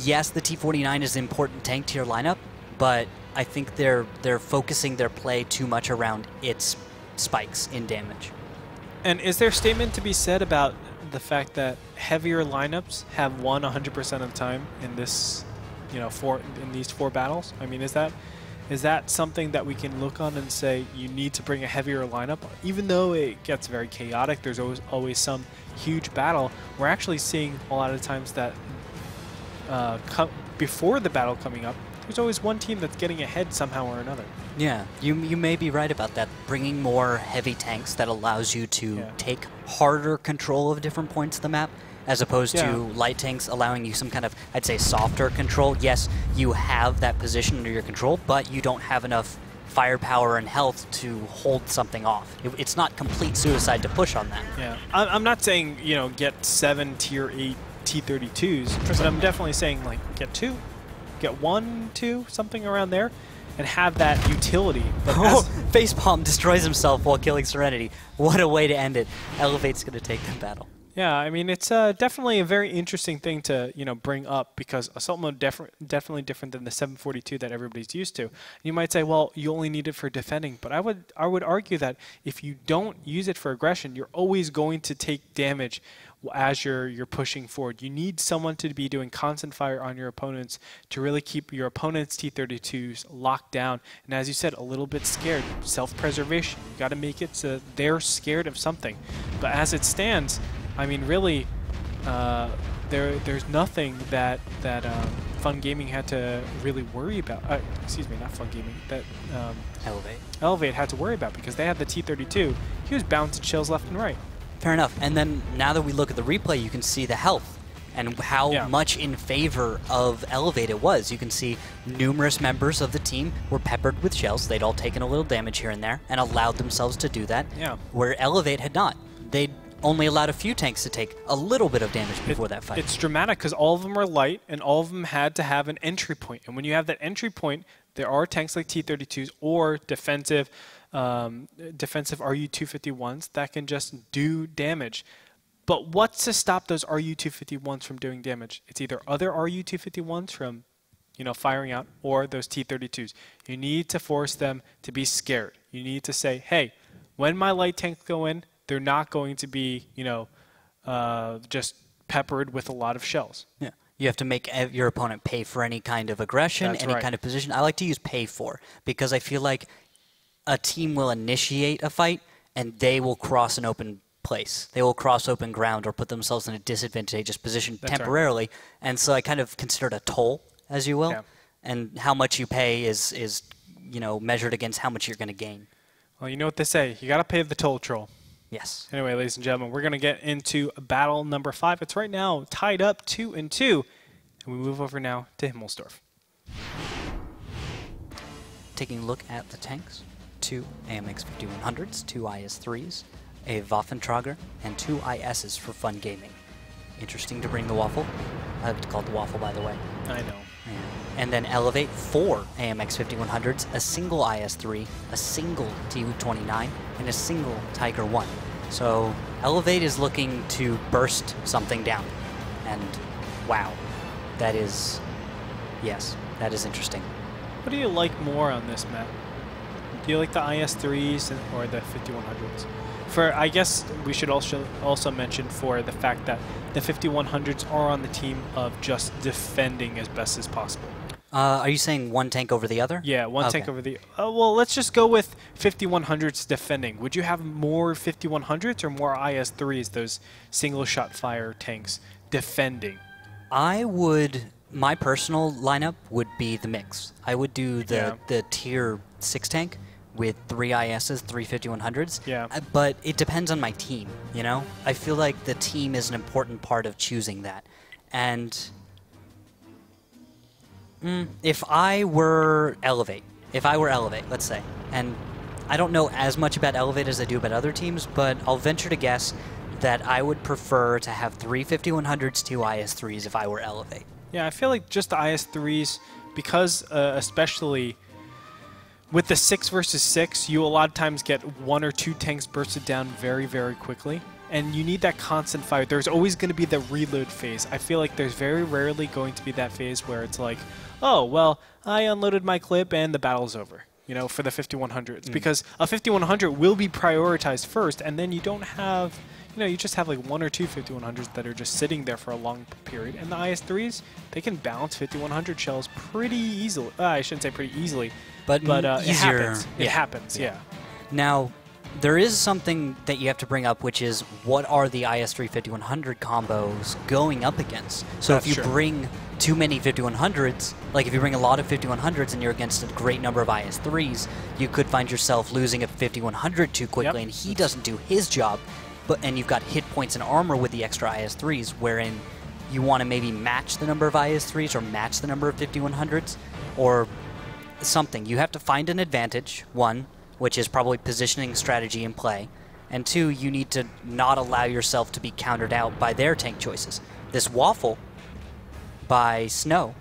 yes, the T-49 is an important tank to your lineup, but I think they're focusing their play too much around its spikes in damage. And is there a statement to be said about the fact that heavier lineups have won 100% of the time in this, in these 4 battles? I mean, is that something that we can look on and say you need to bring a heavier lineup? Even though it gets very chaotic, there's always some huge battle. We're actually seeing a lot of times that before the battle coming up, there's always one team that's getting ahead somehow or another. Yeah, you may be right about that. Bringing more heavy tanks that allows you to take harder control of different points of the map, as opposed to light tanks allowing you some kind of, I'd say, softer control. Yes, you have that position under your control, but you don't have enough firepower and health to hold something off. It's not complete suicide to push on that. Yeah, I'm not saying, get 7 tier 8 T-32s, but I'm definitely saying, like, get 2, get 1, 2, something around there, and have that utility. But Facepalm destroys himself while killing Serenity. What a way to end it. eLevate's going to take the battle. Yeah, I mean, it's definitely a very interesting thing to bring up, because assault mode definitely different than the 742 that everybody's used to. You might say, well, you only need it for defending, but I would argue that if you don't use it for aggression, you're always going to take damage as you're pushing forward. You need someone to be doing constant fire on your opponents to really keep your opponent's T-32s locked down. And as you said, a little bit scared. Self-preservation. You got to make it so they're scared of something. But as it stands, I mean, really, there's nothing that Fun Gaming had to really worry about. Excuse me, not Fun Gaming. That eLevate had to worry about, because they had the T-32. He was bouncing shells left and right. Fair enough. And then now that we look at the replay, you can see the health and how much in favor of eLevate it was. You can see numerous members of the team were peppered with shells. They'd all taken a little damage here and there and allowed themselves to do that, where eLevate had not. They'd only allowed a few tanks to take a little bit of damage before that fight. It's dramatic because all of them are light, and all of them had to have an entry point. And when you have that entry point, there are tanks like T-32s or defensive RU-251s that can just do damage. But what's to stop those RU-251s from doing damage? It's either other RU-251s from, firing out, or those T-32s. You need to force them to be scared. You need to say, hey, when my light tanks go in, they're not going to be, just peppered with a lot of shells. Yeah. You have to make your opponent pay for any kind of aggression, That's any right. kind of position. I like to use pay for because I feel like a team will initiate a fight and they will cross an open place. They will cross open ground or put themselves in a disadvantageous position temporarily. Right. And so I kind of consider it a toll, as you will. Yeah. And how much you pay is measured against how much you're going to gain. Well, you know what they say. You got to pay the toll, troll. Yes. Anyway, ladies and gentlemen, we're going to get into battle number 5. It's right now tied up 2-2. And we move over now to Himmelsdorf. Taking a look at the tanks. 2 AMX 5100s, 2 IS-3s, a Waffentrager, and 2 ISs for fun gaming. Interesting to bring the Waffle. I like to call it the Waffle, by the way. I know. And then eLevate 4 AMX 5100s, a single IS-3, a single Tu-29, and a single Tiger 1. So eLevate is looking to burst something down. And wow, that is interesting. What do you like more on this map? Do you like the IS-3s or the 5100s? I guess we should also mention for the fact that the 5100s are on the team of just defending as best as possible. Are you saying one tank over the other? Yeah, one tank over the... well, let's just go with 5100s defending. Would you have more 5100s or more IS-3s, those single-shot fire tanks, defending? My personal lineup would be the mix. I would do the tier 6 tank with 3 ISs, 3 5100s. Yeah. But it depends on my team, I feel like the team is an important part of choosing that. And if I were eLevate, let's say, and I don't know as much about eLevate as I do about other teams, but I'll venture to guess that I would prefer to have 3 5100s, 2 IS-3s if I were eLevate. Yeah, I feel like just the IS-3s, because especially with the 6 versus 6, you a lot of times get 1 or 2 tanks bursted down very, very quickly. And you need that constant fire. There's always going to be the reload phase. I feel like there's very rarely going to be that phase where it's like, oh, well, I unloaded my clip and the battle's over, for the 5100s. Because a 5100 will be prioritized first, and then you don't have... you just have like 1 or 2 5100s that are just sitting there for a long period. And the IS-3s, they can bounce 5100 shells pretty easily. I shouldn't say pretty easily, but it happens. It happens, yeah. Now, there is something that you have to bring up, which is what are the IS-3 5100 combos going up against? So if you bring too many 5100s, like if you bring a lot of 5100s and you're against a great number of IS-3s, you could find yourself losing a 5100 too quickly, and he doesn't do his job. And you've got hit points and armor with the extra IS-3s, wherein you want to maybe match the number of IS-3s or match the number of 5100s or something. You have to find an advantage, 1, which is probably positioning strategy in play, and 2, you need to not allow yourself to be countered out by their tank choices. This Waffle by Snow,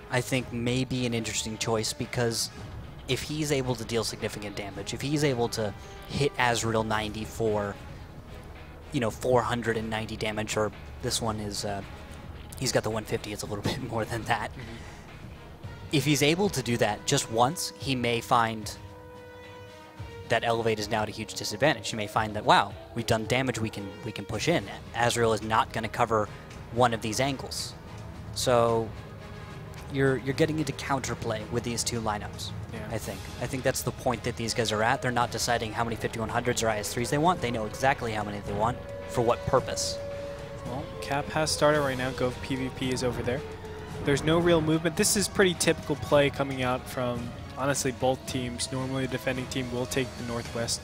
I think, may be an interesting choice because if he's able to deal significant damage, if he's able to hit Azrael 90 for 490 damage, or this one is, he's got the 150, it's a little bit more than that. If he's able to do that just once, he may find that eLevate is now at a huge disadvantage. He may find that, wow, we've done damage we can push in. Azrael is not going to cover one of these angles. So you're getting into counterplay with these two lineups. Yeah. I think that's the point that these guys are at. They're not deciding how many 5100s or IS-3s they want. They know exactly how many they want, for what purpose. Well, Cap has started right now. Gove PvP is over there. There's no real movement. This is pretty typical play coming out from, honestly, both teams. Normally, the defending team will take the Northwest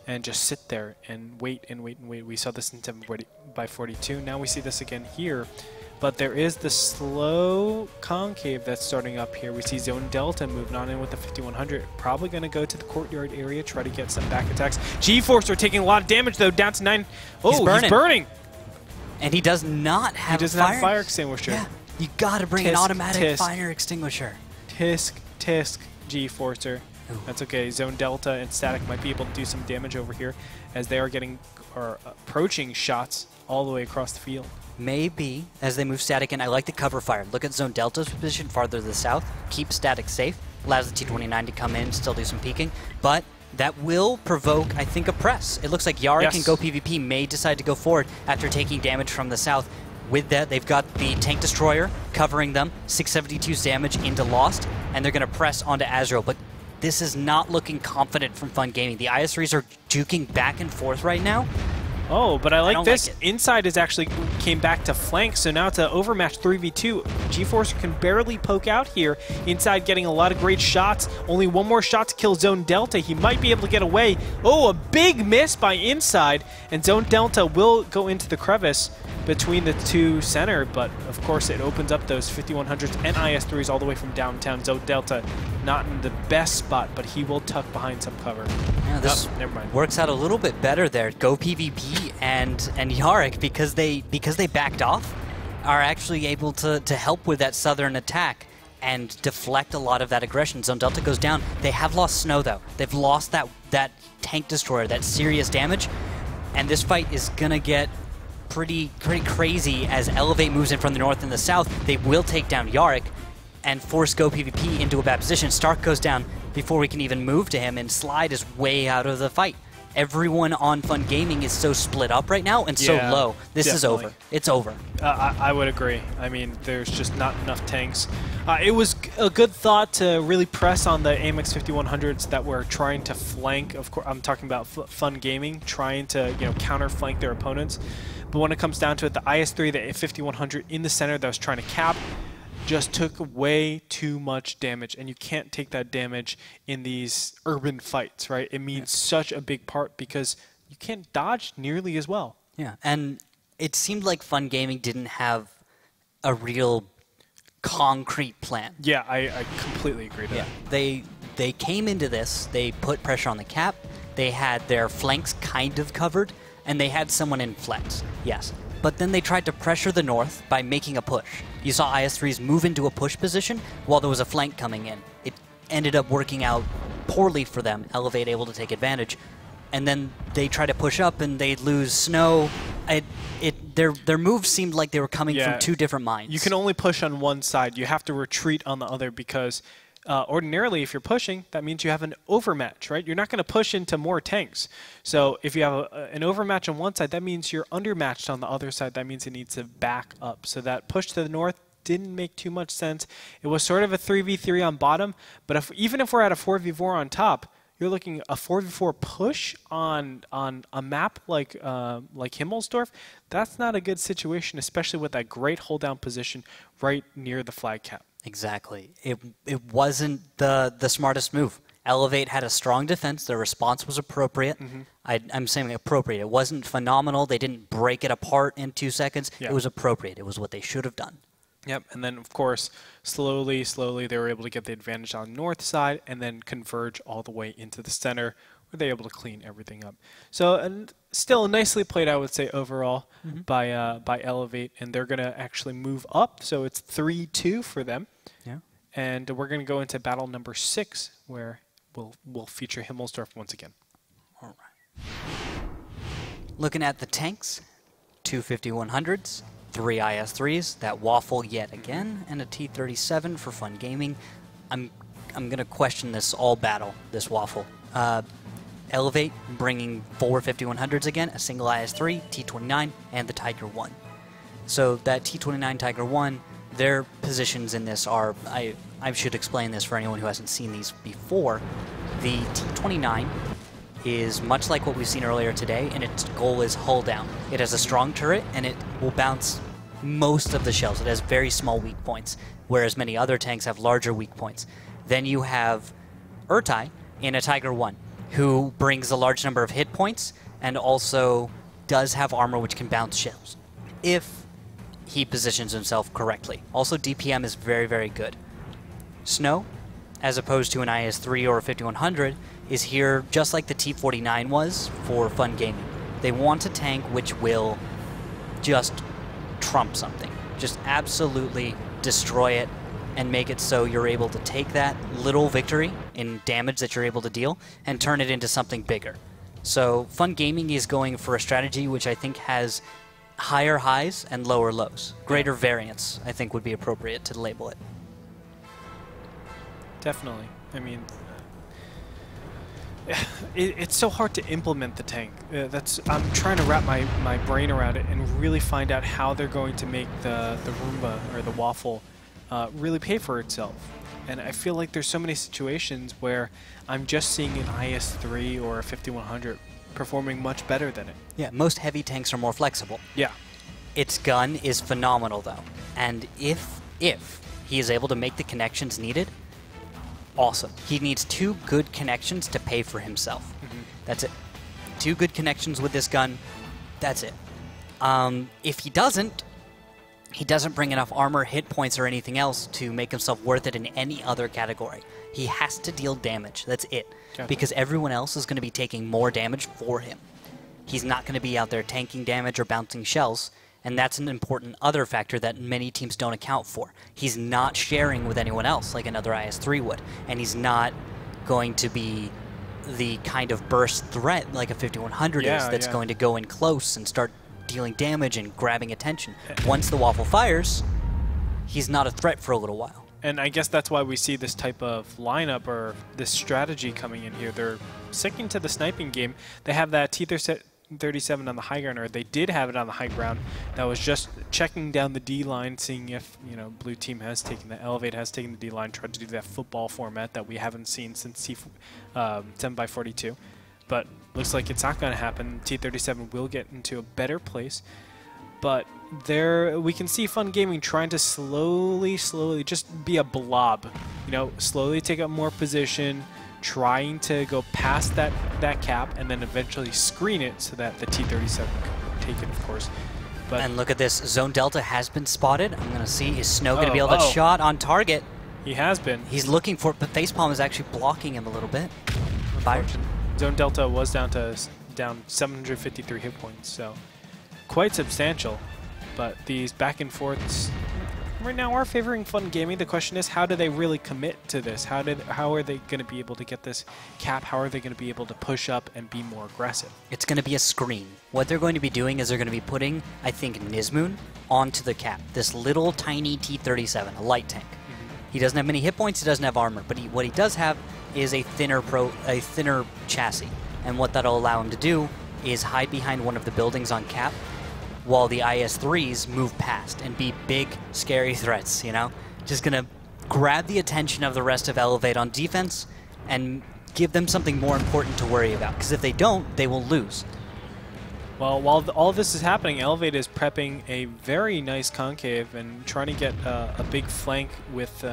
and just sit there and wait and wait and wait. We saw this in 7 by 42. Now we see this again here. But there is the slow concave that's starting up here. We see Zone Delta moving on in with the 5100. Probably going to go to the courtyard area, try to get some back attacks. G-Force are taking a lot of damage, though, down to 9. Oh, he's burning. And he does not have a fire extinguisher. Yeah, you got to bring an automatic fire extinguisher. Tisk, G-Forcer. That's okay. Zone Delta and Static might be able to do some damage over here as they are getting or approaching shots all the way across the field. Maybe as they move Static in, I like the cover fire. Look at Zone Delta's position farther to the south. Keep Static safe. Allows the T-29 to come in, still do some peeking. But that will provoke, I think, a press. It looks like Yarick and Go PvP may decide to go forward after taking damage from the south. With that, they've got the Tank Destroyer covering them. 672's damage into Lost, and they're going to press onto Azrael. But this is not looking confident from Fun Gaming. The IS-3s are juking back and forth right now. Oh, but I like this. Inside is actually came back to flank, so now it's an overmatch 3v2. G-Force can barely poke out here. Inside getting a lot of great shots. Only one more shot to kill Zone Delta. He might be able to get away. Oh, a big miss by Inside, and Zone Delta will go into the crevice between the two center, but of course it opens up those 5100s and IS-3s all the way from downtown. Zone Delta not in the best spot, but he will tuck behind some cover. Yeah, this never mind. Works out a little bit better there. Go PvP and Yarick, because they backed off, are actually able to help with that southern attack and deflect a lot of that aggression. Zone Delta goes down. They have lost Snow, though. They've lost that Tank Destroyer, that serious damage, and this fight is gonna get pretty crazy as eLevate moves in from the north and the south. They will take down Yarick and force Go PvP into a bad position. Stark goes down before we can even move to him, and Slide is way out of the fight. Everyone on Fun Gaming is so split up right now and so low. This is over. It's over. I would agree. I mean, there's just not enough tanks. It was a good thought to really press on the AMX 5100s that were trying to flank. Of course, I'm talking about Fun Gaming, trying to counter flank their opponents. But when it comes down to it, the IS-3, the 5100 in the center that was trying to cap, just took way too much damage, and you can't take that damage in these urban fights, right? It means such a big part because you can't dodge nearly as well. Yeah, and it seemed like Fun Gaming didn't have a real concrete plan. Yeah, I completely agree with that. They came into this, they put pressure on the cap, they had their flanks kind of covered, and they had someone in flex, yes. But then they tried to pressure the north by making a push. You saw IS-3s move into a push position while there was a flank coming in. It ended up working out poorly for them, eLevate able to take advantage. And then they try to push up and they lose Snow. Their moves seemed like they were coming from two different minds. You can only push on one side. You have to retreat on the other because ordinarily, if you're pushing, that means you have an overmatch, right? You're not going to push into more tanks. So if you have an overmatch on one side, that means you're undermatched on the other side. That means it needs to back up. So that push to the north didn't make too much sense. It was sort of a 3v3 on bottom, but even if we're at a 4v4 on top, you're looking a 4v4 push on a map like Himmelsdorf. That's not a good situation, especially with that great hold down position right near the flag cap. Exactly. It wasn't the smartest move. eLevate had a strong defense. Their response was appropriate. I'm saying appropriate. It wasn't phenomenal. They didn't break it apart in 2 seconds. It was appropriate. It was what they should have done. Yep, and then of course, slowly, they were able to get the advantage on the north side and then converge all the way into the center where they were able to clean everything up. So, and still nicely played, I would say, overall by eLevate, and they're going to actually move up. So it's 3-2 for them. Yeah. And we're going to go into battle number 6, where we'll feature Himmelsdorf once again. All right. Looking at the tanks, 2 5100s, 3 IS-3s, that waffle yet again, and a T-37 for Fun Gaming. I'm going to question this all battle, this waffle. eLevate bringing 4 5100s again, a single IS-3, T-29, and the Tiger 1. So that T-29 Tiger 1, their positions in this are, I should explain this for anyone who hasn't seen these before. The T-29 is much like what we've seen earlier today, and its goal is hull down. It has a strong turret, and it will bounce most of the shells. It has very small weak points, whereas many other tanks have larger weak points. Then you have Urtai in a Tiger 1, who brings a large number of hit points and also does have armor which can bounce shells. If he positions himself correctly. Also, DPM is very, very good. Snow, as opposed to an IS-3 or a 5100, is here just like the T-49 was for fun gaming. They want a tank which will just trump something. Just absolutely destroy it and make it so you're able to take that little victory in damage that you're able to deal and turn it into something bigger. So fun gaming is going for a strategy which I think has higher highs and lower lows. Greater variance, I think, would be appropriate to label it. Definitely. I mean, it's so hard to implement the tank. I'm trying to wrap my brain around it and really find out how they're going to make the Roomba or the Waffle really pay for itself. And I feel like there's so many situations where I'm just seeing an IS-3 or a 5100 performing much better than it. Yeah, most heavy tanks are more flexible. Yeah. Its gun is phenomenal, though. And if he is able to make the connections needed, awesome. He needs 2 good connections to pay for himself. That's it. 2 good connections with this gun, that's it. If he doesn't bring enough armor, hit points, or anything else to make himself worth it in any other category. He has to deal damage. That's it. Okay. Because everyone else is going to be taking more damage for him. He's not going to be out there tanking damage or bouncing shells, and that's an important other factor that many teams don't account for. He's not sharing with anyone else like another IS-3 would, and he's not going to be the kind of burst threat like a 5100 is that's going to go in close and start dealing damage and grabbing attention. Once the Waffle fires, he's not a threat for a little while. And I guess that's why we see this type of lineup or this strategy coming in here. They're sticking to the sniping game. They have that T-37 on the high ground, or they did have it on the high ground. That was just checking down the D line, seeing if blue team has taken the eLevate, has taken the D line, tried to do that football format that we haven't seen since 7x42. But looks like it's not going to happen. T-37 will get into a better place. But there we can see Fun Gaming trying to slowly just be a blob. Slowly take up more position, trying to go past that cap, and then eventually screen it so that the T-37 can take it, of course. But and look at this. Zone Delta has been spotted. I'm going to see, is Snow going to be able to shot on target? He has been. He's looking for it, but Facepalm is actually blocking him a little bit. Fired. Zone Delta was down 753 hit points, so quite substantial. But these back and forths right now are favoring Fun Gaming. The question is, how do they really commit to this? How are they going to be able to get this cap? How are they going to be able to push up and be more aggressive? It's going to be a screen. What they're going to be doing is they're going to be putting, I think, Nizmoon onto the cap. This little tiny T-37, a light tank. He doesn't have many hit points. He doesn't have armor, but what he does have is a thinner chassis. And what that'll allow him to do is hide behind one of the buildings on cap while the IS-3s move past and be big, scary threats, Just going to grab the attention of the rest of eLevate on defense and give them something more important to worry about. Because if they don't, they will lose. Well, while all this is happening, eLevate is prepping a very nice concave and trying to get a big flank with,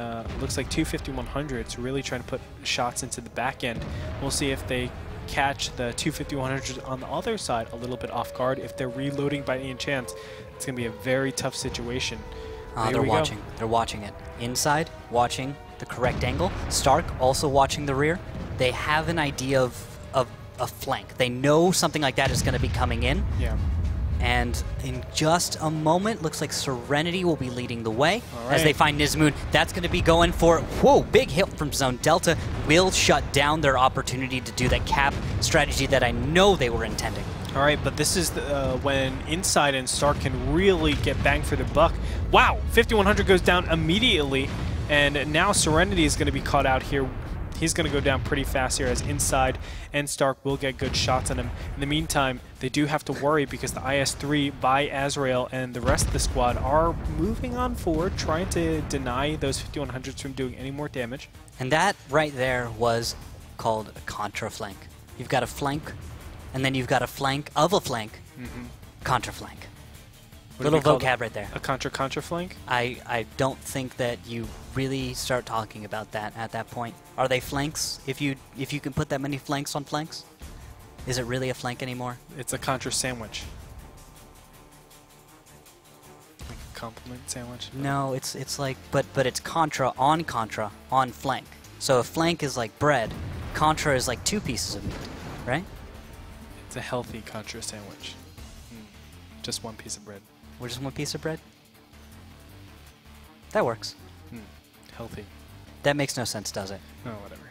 looks like 2 5100s, really trying to put shots into the back end. We'll see if they catch the 2 5100s on the other side a little bit off guard. If they're reloading by any chance, it's going to be a very tough situation. They're watching. They're watching it. Inside, watching the correct angle. Stark also watching the rear. They have an idea of a flank. They know something like that is going to be coming in. Yeah. And in just a moment, looks like Serenity will be leading the way as they find Nizmoon. That's going to be going for, whoa, big hit from Zone Delta. Will shut down their opportunity to do that cap strategy that I know they were intending. All right, but this is when Inside and Stark can really get bang for the buck. Wow, 5100 goes down immediately, and now Serenity is going to be caught out here. He's going to go down pretty fast here as Inside and Stark will get good shots on him. In the meantime, they do have to worry because the IS-3 by Azrael and the rest of the squad are moving on forward, trying to deny those 5100s from doing any more damage. And that right there was called a contra flank. You've got a flank, and then you've got a flank of a flank, contra flank. Little vocab right there. A contra flank? I don't think that you really start talking about that at that point. Are they flanks? If you can put that many flanks on flanks, is it really a flank anymore? It's a contra sandwich. compliment sandwich. No, it's like, but it's contra on flank. So if flank is like bread, contra is like 2 pieces of meat, right? It's a healthy contra sandwich. Just 1 piece of bread. Or just 1 piece of bread? That works. Healthy. That makes no sense, does it? Oh, whatever.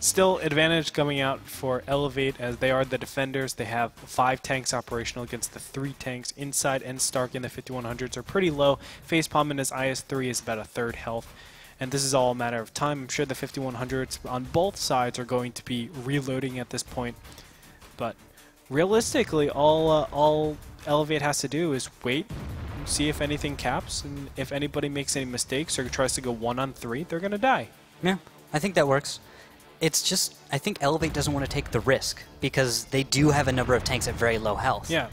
Still, advantage coming out for eLevate as they are the defenders. They have 5 tanks operational against the 3 tanks. Inside and Stark in the 5100s are pretty low. Facepalm in his IS-3 is about a 3rd health. And this is all a matter of time. I'm sure the 5100s on both sides are going to be reloading at this point. But realistically, all eLevate has to do is wait, see if anything caps, and if anybody makes any mistakes or tries to go 1-on-3, they're going to die. Yeah, I think that works. It's just, I think eLevate doesn't want to take the risk because they do have a number of tanks at very low health. Yeah.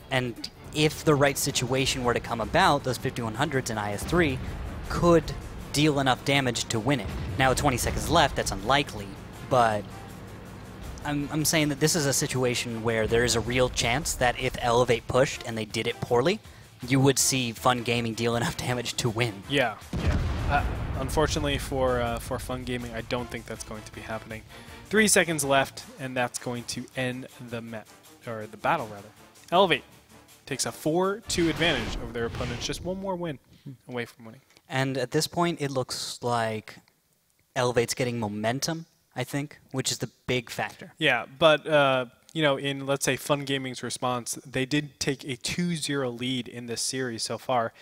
And if the right situation were to come about, those 5100s and IS-3 could deal enough damage to win it. Now, with 20 seconds left, that's unlikely, but I'm saying that this is a situation where there is a real chance that if eLevate pushed and they did it poorly, you would see Fun Gaming deal enough damage to win. Yeah, yeah. Unfortunately for Fun Gaming, I don't think that's going to be happening. 3 seconds left, and that's going to end the battle rather. eLevate takes a 4-2 advantage over their opponents, just 1 more win away from winning. And at this point, it looks like eLevate's getting momentum, I think, which is the big factor. Yeah, but you know, in, let's say, Fun Gaming's response, they did take a 2-0 lead in this series so far.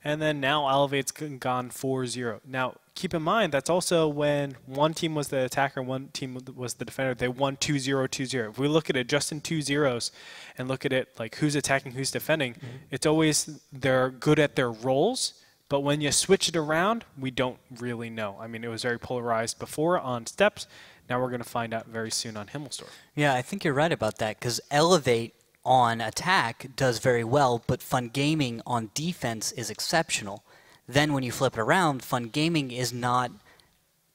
And then now eLevate's gone 4-0. Now, keep in mind, that's also when one team was the attacker and one team was the defender. They won 2-0, 2-0. If we look at it just in 2-0s and look at it like who's attacking, who's defending, it's always they're good at their roles. But when you switch it around, we don't really know. I mean, it was very polarized before on Steps. Now we're going to find out very soon on Himmelsdorf. Yeah, I think you're right about that, because eLevate on attack does very well, but Fun Gaming on defense is exceptional. Then when you flip it around, Fun Gaming is not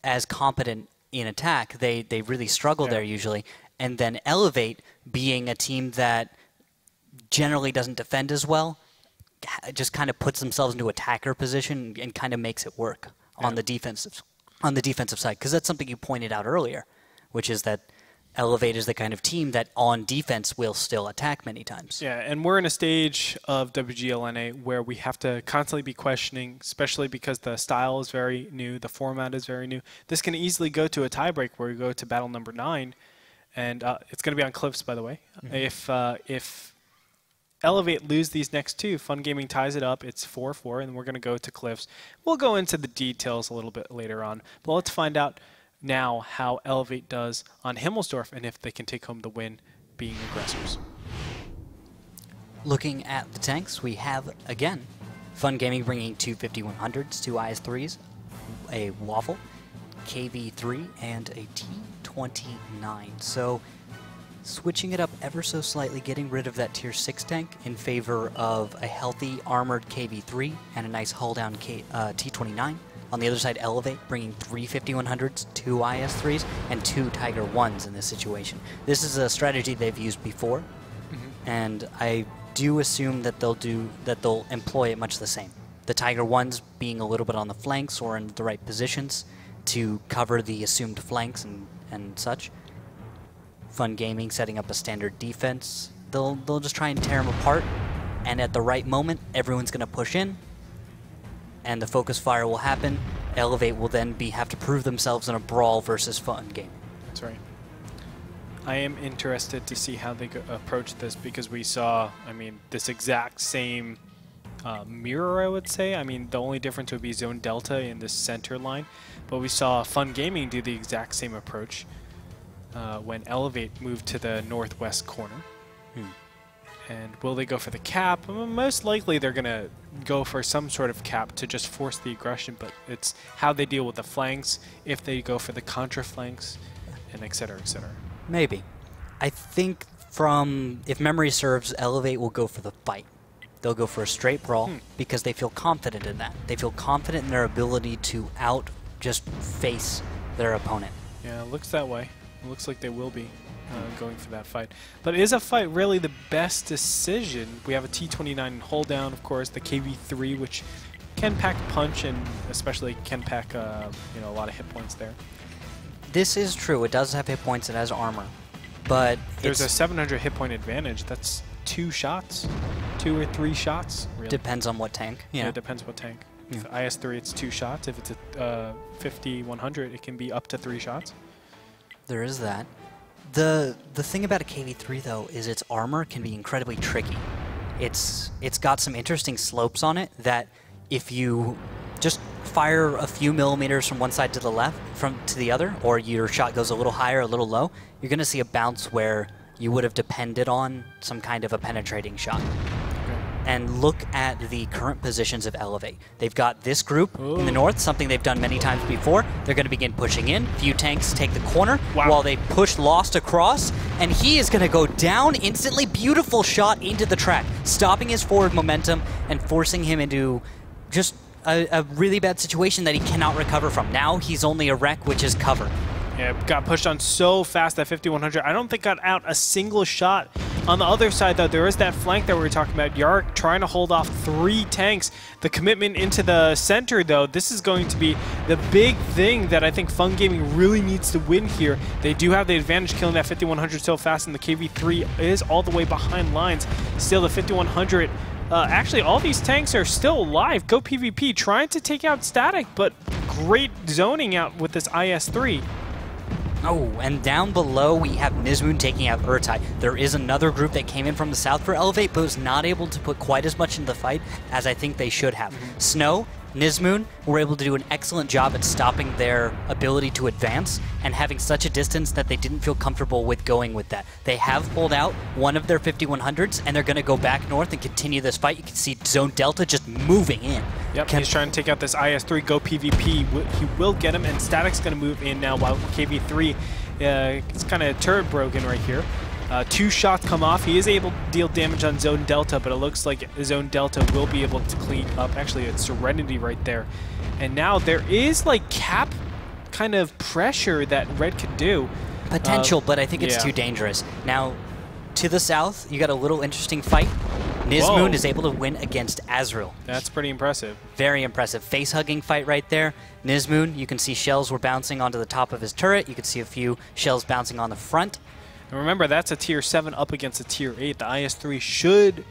as competent in attack. They really struggle there usually. And then eLevate, being a team that generally doesn't defend as well, just kind of puts themselves into attacker position and kind of makes it work on the defensive side, because that's something you pointed out earlier, which is that eLevate is the kind of team that on defense will still attack many times. Yeah, and we're in a stage of WGLNA where we have to constantly be questioning, especially because the style is very new, the format is very new. This can easily go to a tiebreak where we go to battle number 9, and it's going to be on Cliffs, by the way. If eLevate lose these next 2, Fun Gaming ties it up. It's 4-4, and we're going to go to Cliffs. We'll go into the details a little bit later on, but let's find out now how eLevate does on Himmelsdorf and if they can take home the win being aggressors. Looking at the tanks, we have, again, Fun Gaming bringing 2 5100s, 2 IS-3s, a Waffle, KV-3, and a T-29. So switching it up ever so slightly, getting rid of that Tier 6 tank in favor of a healthy armored KV-3 and a nice hull-down T-29. On the other side, eLevate bringing 3 5100s, 2 IS-3s, and 2 Tiger 1s in this situation. This is a strategy they've used before, and I do assume that they'll employ it much the same. The Tiger 1s being a little bit on the flanks or in the right positions to cover the assumed flanks and such. Fun Gaming setting up a standard defense. They'll just try and tear them apart, and at the right moment, everyone's going to push in, and the focus fire will happen. eLevate will then have to prove themselves in a brawl versus Fun Gaming. That's right. I am interested to see how they approach this, because we saw, I mean, this exact same mirror, I would say. I mean, the only difference would be Zone Delta in this center line, but we saw Fun Gaming do the exact same approach when eLevate moved to the northwest corner. And will they go for the cap? Most likely they're going to go for some sort of cap to just force the aggression, but it's how they deal with the flanks, if they go for the contra flanks, and et cetera, et cetera. Maybe. I think if memory serves, eLevate will go for the fight. They'll go for a straight brawl because they feel confident in that. They feel confident in their ability to just face their opponent. Yeah, it looks that way. It looks like they will be. going for that fight. But is a fight really the best decision? We have a T-29 hold down, of course, the KV-3, which can pack punch and especially can pack a lot of hit points there. This is true. It does have hit points. It has armor. But there's a 700 hit point advantage. That's 2 shots, 2 or 3 shots. Really. Depends on what tank. Yeah, it depends what tank. Yeah. If IS-3, it's 2 shots. If it's a 50-100, it can be up to 3 shots. There is that. The thing about a KV-3 though is its armor can be incredibly tricky. It's got some interesting slopes on it that if you just fire a few millimeters from one side to the left, to the other, or your shot goes a little higher, a little low, you're going to see a bounce where you would have depended on some kind of a penetrating shot. And look at the current positions of eLevate. They've got this group in the north, something they've done many times before. They're going to begin pushing in. Few tanks take the corner while they push Lost across. And he is going to go down instantly. Beautiful shot into the track, stopping his forward momentum and forcing him into just a really bad situation that he cannot recover from. Now he's only a wreck, which is cover. Yeah, got pushed on so fast, that 50-100. I don't think got out a single shot. On the other side, though, there is that flank that we were talking about. Yarrick trying to hold off 3 tanks. The commitment into the center, though, this is going to be the big thing that I think Fun Gaming really needs to win here. They do have the advantage killing that 50-100 so fast, and the KV-3 is all the way behind lines. Still, the 50-100... actually, all these tanks are still alive. Go PvP, trying to take out Static, but great zoning out with this IS-3. Oh, and down below we have Nizmoon taking out Urtai. There is another group that came in from the south for eLevate, but was not able to put quite as much into the fight as I think they should have. Snow, Nizmoon were able to do an excellent job at stopping their ability to advance and having such a distance that they didn't feel comfortable with going with that. They have pulled out one of their 50-100s, and they're going to go back north and continue this fight. You can see Zone Delta just moving in. Yep, he's trying to take out this IS-3, go PvP. He will get him, and Static's going to move in now while KV-3 it's kind of turret broken right here. 2 shots come off. He is able to deal damage on Zone Delta, but it looks like Zone Delta will be able to clean up. Actually, it's Serenity right there. And now there is like cap kind of pressure that Red could do. Potential, but I think it's too dangerous. Now, to the south, you got a little interesting fight. Nizmoon is able to win against Azrael. That's pretty impressive. Very impressive. Face-hugging fight right there. Nizmoon, you can see shells were bouncing onto the top of his turret. You can see a few shells bouncing on the front. And remember, that's a Tier 7 up against a Tier 8. The IS-3 should,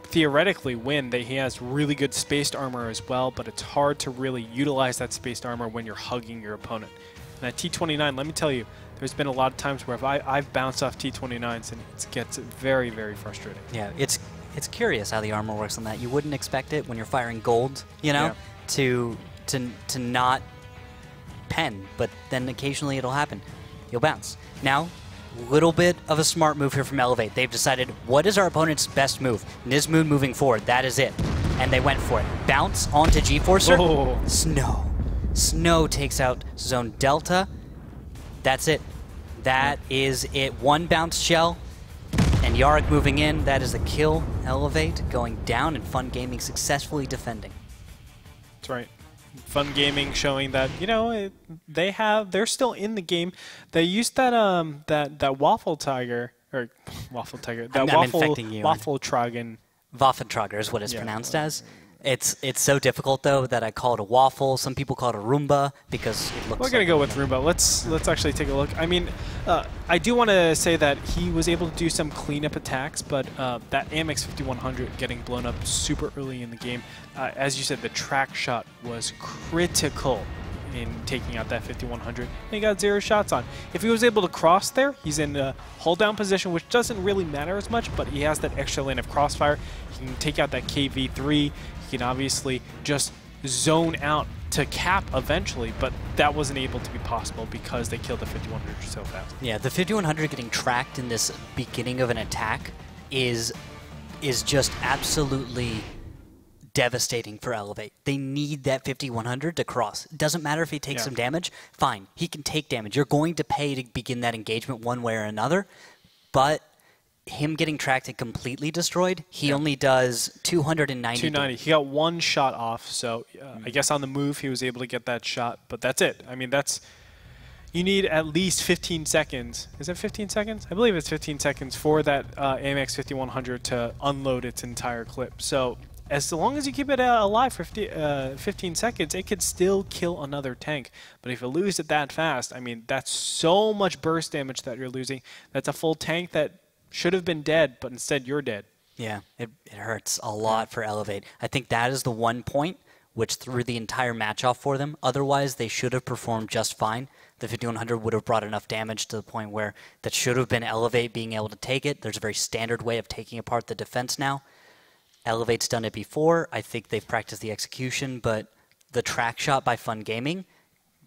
theoretically win. He has really good spaced armor as well, but it's hard to really utilize that spaced armor when you're hugging your opponent. And that T-29, let me tell you, there's been a lot of times where I've bounced off T-29s and it gets very, very frustrating. Yeah, it's curious how the armor works on that. You wouldn't expect it when you're firing gold, to not pen, but then occasionally it'll happen. You'll bounce. Now, little bit of a smart move here from eLevate. They've decided, what is our opponent's best move? Nizmoon moving forward, that is it. And they went for it. Bounce onto G-Forcer. Oh. Snow. Snow takes out Zone Delta. That's it. That is it. 1 bounce shell. And Yarrick moving in. That is a kill. eLevate going down and Fun Gaming successfully defending. That's right. Fun Gaming showing that they're still in the game. They used that Waffle Tiger or Waffle Tiger. That Waffle Tragen. Waffentrager is what it's pronounced as. It's so difficult though that I call it a waffle. Some people call it a Roomba because it looks. We're gonna go with Roomba. Let's actually take a look. I mean, I do want to say that he was able to do some cleanup attacks, but that Amex 5100 getting blown up super early in the game, as you said, the track shot was critical in taking out that 5100. He got 0 shots on. If he was able to cross there, he's in a hold down position, which doesn't really matter as much, but he has that extra lane of crossfire. He can take out that KV-3. He can obviously just zone out to cap eventually, but that wasn't able to be possible because they killed the 5100 so fast. Yeah, the 5100 getting tracked in this beginning of an attack is just absolutely devastating for eLevate. They need that 5100 to cross. It doesn't matter if he takes some damage. Fine, he can take damage. You're going to pay to begin that engagement one way or another, but him getting tracked and completely destroyed, he only does 290. 290. He got 1 shot off, so I guess on the move he was able to get that shot, but that's it. I mean, that's, You need at least 15 seconds. Is it 15 seconds? I believe it's 15 seconds for that AMX 5100 to unload its entire clip. So as long as you keep it alive for 15 seconds, it could still kill another tank. But if you lose it that fast, I mean, that's so much burst damage that you're losing. That's a full tank that should have been dead, but instead you're dead. Yeah, it hurts a lot for eLevate. I think that is the one point which threw the entire match off for them. Otherwise, they should have performed just fine. The 5100 would have brought enough damage to the point where that should have been eLevate being able to take it. There's a very standard way of taking apart the defense now. eLevate's done it before. I think they've practiced the execution, but the track shot by Fun Gaming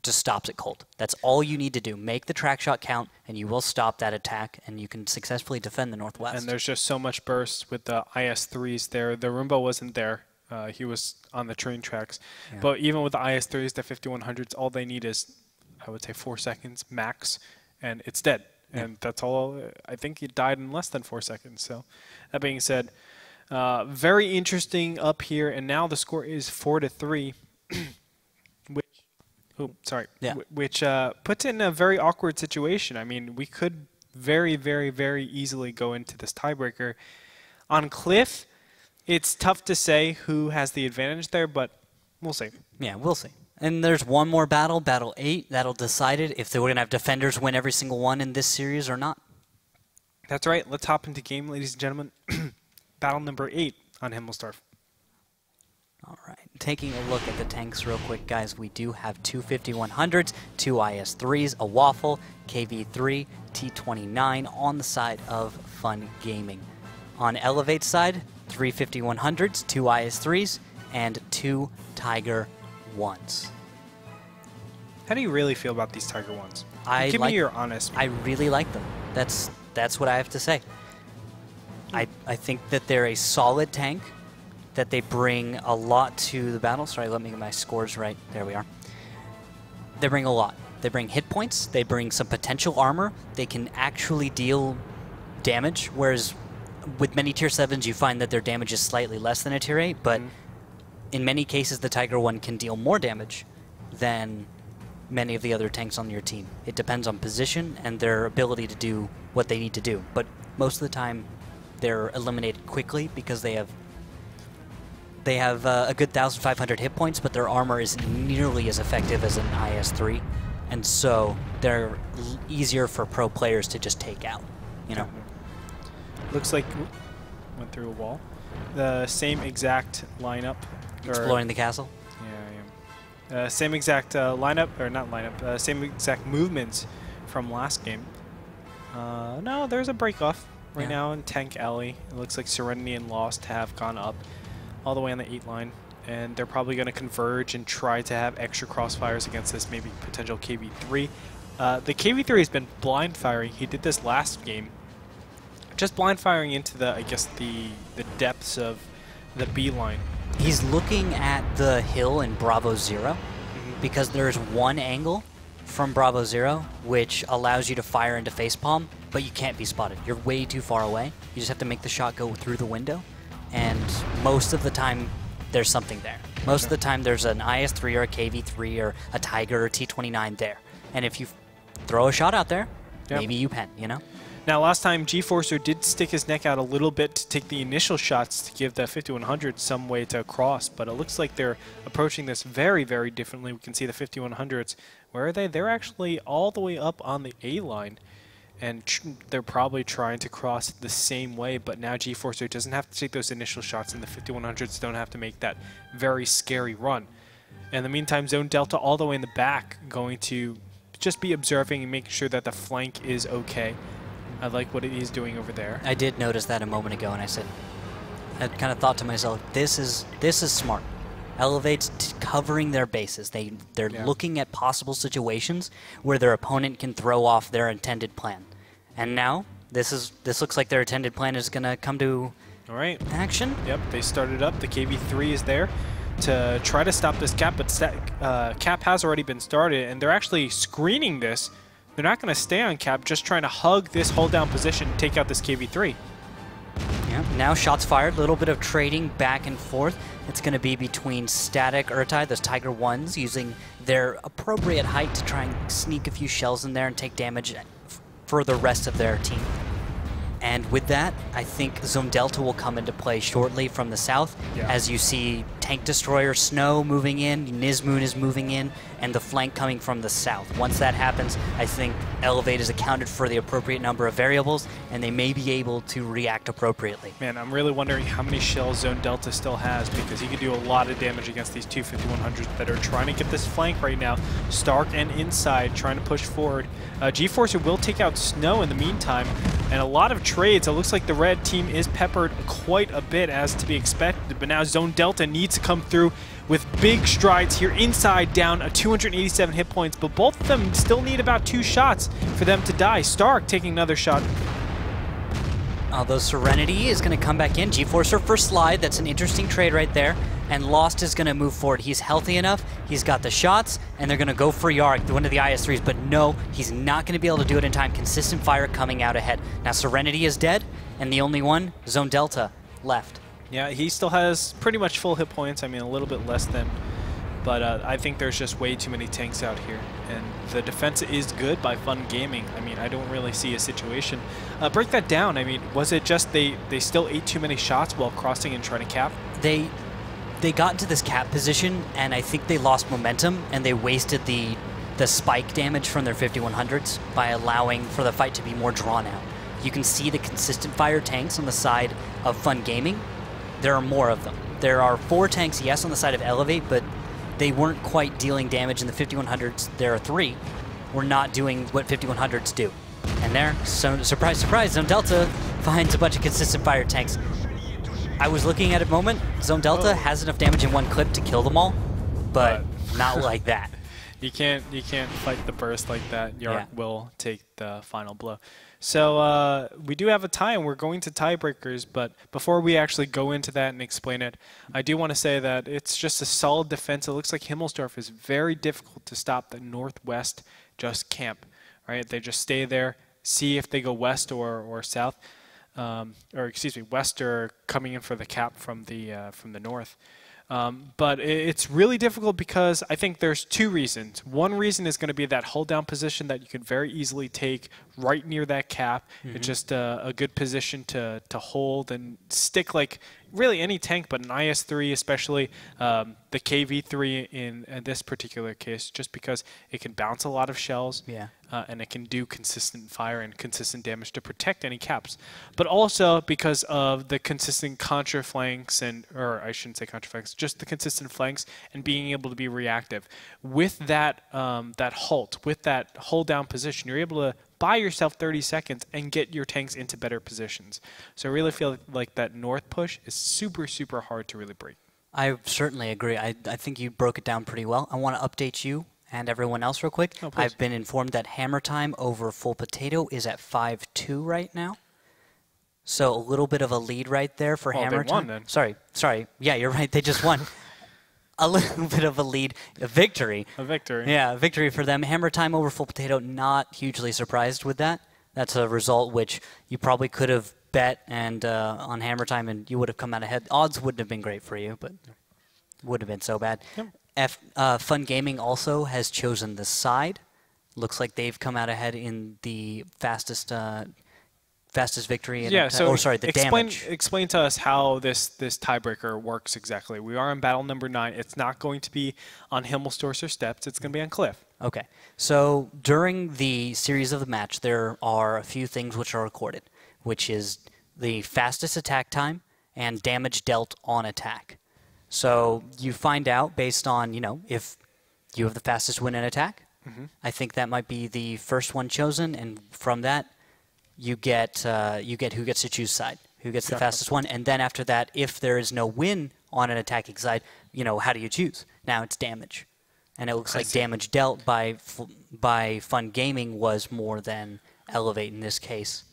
just stops it cold. That's all you need to do. Make the track shot count, and you will stop that attack, and you can successfully defend the Northwest. And there's just so much burst with the IS-3s there. The Roomba wasn't there. He was on the train tracks. Yeah. But even with the IS-3s, the 5100s, all they need is, I would say, 4 seconds max, and it's dead. Yeah. And that's all. I think it died in less than 4 seconds. So that being said, very interesting up here. And now the score is 4-3, which puts it in a very awkward situation. I mean, we could very, very, very easily go into this tiebreaker. On Cliff, it's tough to say who has the advantage there, but we'll see. Yeah, we'll see. And there's one more battle, Battle 8, that'll decide it if they were going to have defenders win every single one in this series or not. That's right. Let's hop into game, ladies and gentlemen. Battle number 8 on Himmelsdorf. All right. Taking a look at the tanks real quick, guys, we do have two 5100s, two IS-3s, a Waffle, KV-3, T-29 on the side of Fun Gaming. On eLevate's side, 3 5100s, 2 IS-3s, and 2 Tiger 1s. How do you really feel about these Tiger 1s? Give me your honest. I really like them. That's what I have to say. I think that they're a solid tank, that they bring a lot to the battle. Sorry, let me get my scores right. There we are. They bring a lot. They bring hit points. They bring some potential armor. They can actually deal damage, whereas with many Tier 7s, you find that their damage is slightly less than a Tier 8, but in many cases, the Tiger 1 can deal more damage than many of the other tanks on your team. It depends on position and their ability to do what they need to do, but most of the time, they're eliminated quickly because they have a good 1,500 hit points, but their armor isn't nearly as effective as an IS-3, and so they're easier for pro players to just take out, you know. Looks like went through a wall. The same exact lineup. Exploring the castle? Yeah. Same exact lineup, or not lineup, same exact movements from last game. No, there's a break-off right now in Tank Alley. It looks like Serenity and Lost have gone up all the way on the 8 line, and they're probably going to converge and try to have extra crossfires against this maybe potential KV-3. The KV-3 has been blind firing. He did this last game. Just blind firing into the, I guess, the depths of the B line. He's looking at the hill in Bravo 0 because there's one angle from Bravo 0 which allows you to fire into facepalm, but you can't be spotted. You're way too far away. You just have to make the shot go through the window, and most of the time there's something there. Most of the time there's an IS-3 or a KV-3 or a Tiger or T-29 there. And if you throw a shot out there, maybe you pen, you know? Now, last time, G-Forcer did stick his neck out a little bit to take the initial shots to give the 5100 some way to cross, but it looks like they're approaching this very, very differently. We can see the 5100s. Where are they? They're actually all the way up on the A line, and they're probably trying to cross the same way, but now G-Forcer doesn't have to take those initial shots, and the 5100s don't have to make that very scary run. In the meantime, Zone Delta all the way in the back going to just be observing and making sure that the flank is okay. I like what he's doing over there. I did notice that a moment ago, and I kind of thought to myself, this is smart. eLevate's covering their bases. They're looking at possible situations where their opponent can throw off their intended plan. And now this looks like their intended plan is going to come to action. Yep, they started up. The KV-3 is there to try to stop this cap, but cap has already been started, and they're actually screening this. They're not going to stay on cap, just trying to hug this hold down position and take out this KV-3. Yeah, now shots fired, a little bit of trading back and forth. It's going to be between Static, Urtai, those Tiger 1s, using their appropriate height to try and sneak a few shells in there and take damage for the rest of their team. And with that, I think Zone Delta will come into play shortly from the south, as you see Tank Destroyer Snow moving in, Nizmoon is moving in, and the flank coming from the south. Once that happens, I think eLevate is accounted for the appropriate number of variables, and they may be able to react appropriately. Man, I'm really wondering how many shells Zone Delta still has, because he could do a lot of damage against these two 5100s that are trying to get this flank right now. Stark and Inside trying to push forward. G-Forcer will take out Snow in the meantime, and a lot of trades. It looks like the red team is peppered quite a bit, as to be expected, but now Zone Delta needs to come through with big strides here. Inside down 287 hit points, but both of them still need about 2 shots for them to die. Stark taking another shot. Although Serenity is going to come back in. G-Forcer for Slide, that's an interesting trade right there. And Lost is going to move forward. He's healthy enough, he's got the shots, and they're going to go for Yark, one of the IS-3s, but no, he's not going to be able to do it in time. Consistent fire coming out ahead. Now Serenity is dead, and the only one, Zone Delta, left. Yeah, he still has pretty much full hit points. I mean, a little bit less than, but I think there's just way too many tanks out here. And the defense is good by Fun Gaming. I mean, I don't really see a situation. Break that down. I mean, was it just they still ate too many shots while crossing and trying to cap? They got into this cap position, and I think they lost momentum, and they wasted the spike damage from their 5100s by allowing for the fight to be more drawn out. You can see the consistent fire tanks on the side of Fun Gaming. There are more of them. There are 4 tanks, yes, on the side of eLevate, but they weren't quite dealing damage in the 5100s. There are 3. We're not doing what 5100s do. And there, so surprise, surprise, Zone Delta finds a bunch of consistent fire tanks. I was looking at a moment, Zone Delta has enough damage in one clip to kill them all, but not like that. You can't fight the burst like that. Yark will take the final blow. So we do have a tie, and we're going to tiebreakers, but before we actually go into that and explain it, I do want to say that it's just a solid defense. It looks like Himmelsdorf is very difficult to stop the northwest just camp, right? They just stay there, see if they go west or south, or excuse me, west or coming in for the cap from the north. But it's really difficult because I think there's 2 reasons. One reason is going to be that hold down position that you could very easily take right near that cap. It's just a good position to hold and stick like really any tank, but an IS-3 especially, the KV-3 in this particular case, just because it can bounce a lot of shells. And it can do consistent fire and consistent damage to protect any caps. But also because of the consistent contra flanks, or I shouldn't say contra flanks, just the consistent flanks and being able to be reactive. With that that halt, with that hold down position, you're able to buy yourself 30 seconds and get your tanks into better positions. So I really feel like that north push is super, super hard to really break. I certainly agree. I think you broke it down pretty well. I want to update you and everyone else real quick. I've been informed that Hammer Time over Full Potato is at 5-2 right now. So a little bit of a lead right there for Hammer Time. Then. Sorry. Yeah, you're right. They just won. A little bit of a lead, a victory. A victory. Yeah, a victory for them. Hammer Time over Full Potato, not hugely surprised with that. That's a result which you probably could have bet and on Hammer Time and you would have come out ahead. Odds wouldn't have been great for you, but wouldn't have been so bad. Yep. Fun Gaming also has chosen the side. Looks like they've come out ahead in the fastest victory. The damage. Explain to us how this tiebreaker works exactly. We are in battle number 9. It's not going to be on Himmelsdorfer steps. It's going to be on Cliff. Okay. So during the series of the match, there are a few things which are recorded, which is the fastest attack time and damage dealt on attack. So you find out based on, if you have the fastest win in attack. I think that might be the first one chosen, and from that, you get who gets to choose side, who gets the fastest one, and then after that, if there is no win on an attacking side, how do you choose? Now it's damage, and it looks like damage dealt by Fun Gaming was more than eLevate in this case.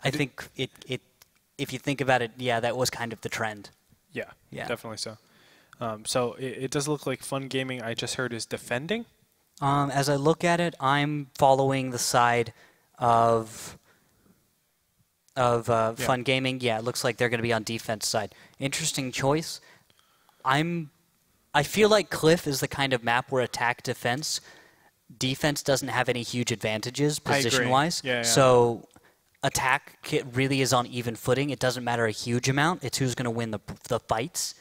I think if you think about it, that was kind of the trend. Yeah. Definitely so. So it does look like Fun Gaming, I just heard, is defending. As I look at it, I'm following the side of of Fun Gaming. Yeah, it looks like they're going to be on defense side. Interesting choice. I feel like Cliff is the kind of map where attack defense doesn't have any huge advantages position-wise. Yeah. So attack really is on even footing. It doesn't matter a huge amount. It's who's going to win the fights.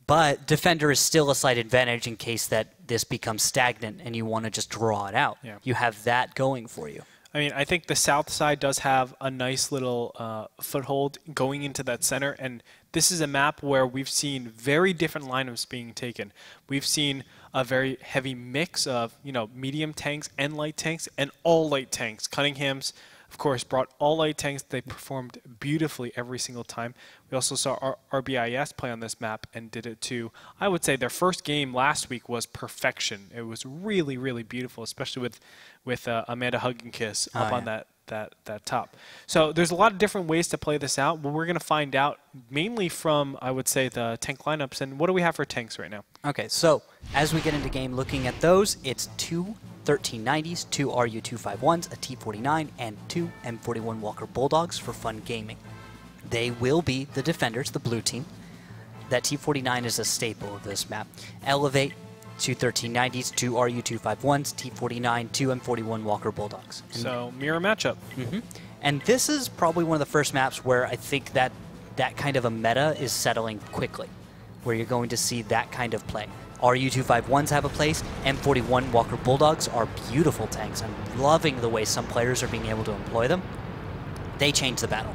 But defender is still a slight advantage in case that this becomes stagnant and you want to just draw it out. Yeah. You have that going for you. I mean, I think the south side does have a nice little foothold going into that center, and this is a map where we've seen very different lineups being taken. We've seen a very heavy mix of, medium tanks and light tanks and all light tanks. Cunningham's, of course, brought all light tanks. They performed beautifully every single time. We also saw RBIS play on this map and did it too. I would say their first game last week was perfection. It was really, really beautiful, especially with Amanda Hugginkiss up on that top. So there's a lot of different ways to play this out, but we're going to find out mainly from, I would say, the tank lineups. And what do we have for tanks right now? Okay, so as we get into game looking at those, it's 2 1390s, 2 RU-251s, a T-49, and 2 M41 Walker Bulldogs for Fun Gaming. They will be the defenders, the blue team. That T-49 is a staple of this map. eLevate, 2 1390s, 2 RU-251s, T-49, 2 M41 Walker Bulldogs. So mirror matchup. And this is probably one of the first maps where I think that kind of a meta is settling quickly, where you're going to see that kind of play. RU-251s have a place. M41 Walker Bulldogs are beautiful tanks. I'm loving the way some players are being able to employ them. They change the battle.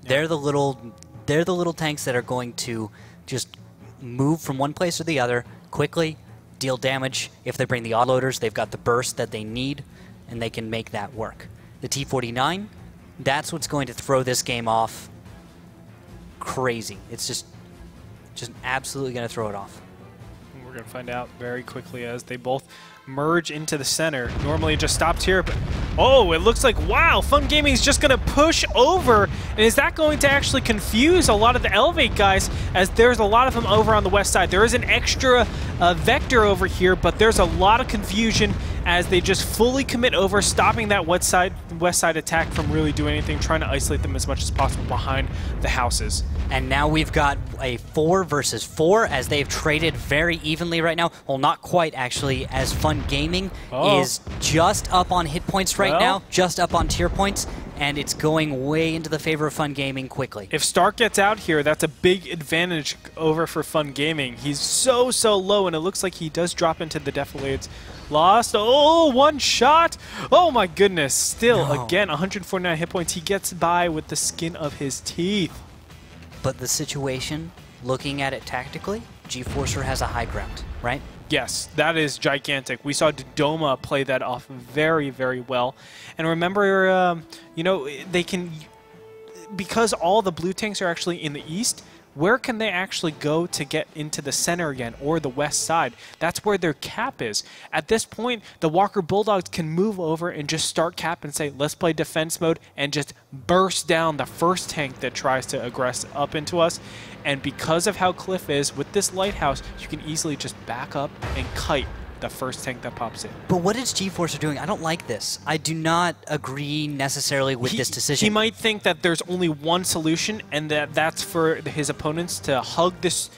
Yeah. They're the little tanks that are going to just move from one place to the other quickly, deal damage. If they bring the autoloaders, they've got the burst that they need, and they can make that work. The T-49, that's what's going to throw this game off crazy. It's just absolutely going to throw it off. We're going to find out very quickly as they both merge into the center. Normally it just stops here, but oh, it looks like, wow, Fun Gaming is just going to push over. And is that going to actually confuse a lot of the eLevate guys, as there's a lot of them over on the west side? There is an extra vector over here, but there's a lot of confusion as they just fully commit over, stopping that west side attack from really doing anything, trying to isolate them as much as possible behind the houses. And now we've got a 4 versus 4 as they've traded very evenly right now. Well, not quite, actually, as Fun Gaming is just up on hit points right now, just up on tier points, and it's going way into the favor of Fun Gaming quickly. If Stark gets out here, that's a big advantage over for Fun Gaming. He's so low, and it looks like he does drop into the defilades. Lost. Oh, one shot. Oh, my goodness. Still, again, 149 hit points. He gets by with the skin of his teeth. But the situation, looking at it tactically, GeForcer has a high ground, right? Yes, that is gigantic. We saw Dodoma play that off very, very well. And remember, they can, because all the blue tanks are actually in the east, where can they actually go to get into the center again, or the west side? That's where their cap is. At this point, the Walker Bulldogs can move over and just start cap and say, let's play defense mode, and just burst down the first tank that tries to aggress up into us. And because of how Cliff is, with this lighthouse, you can easily just back up and kite the first tank that pops in. But what is GeForcer doing? I don't like this. I do not agree necessarily with this decision. He might think that there's only one solution, and that's for his opponents to hug this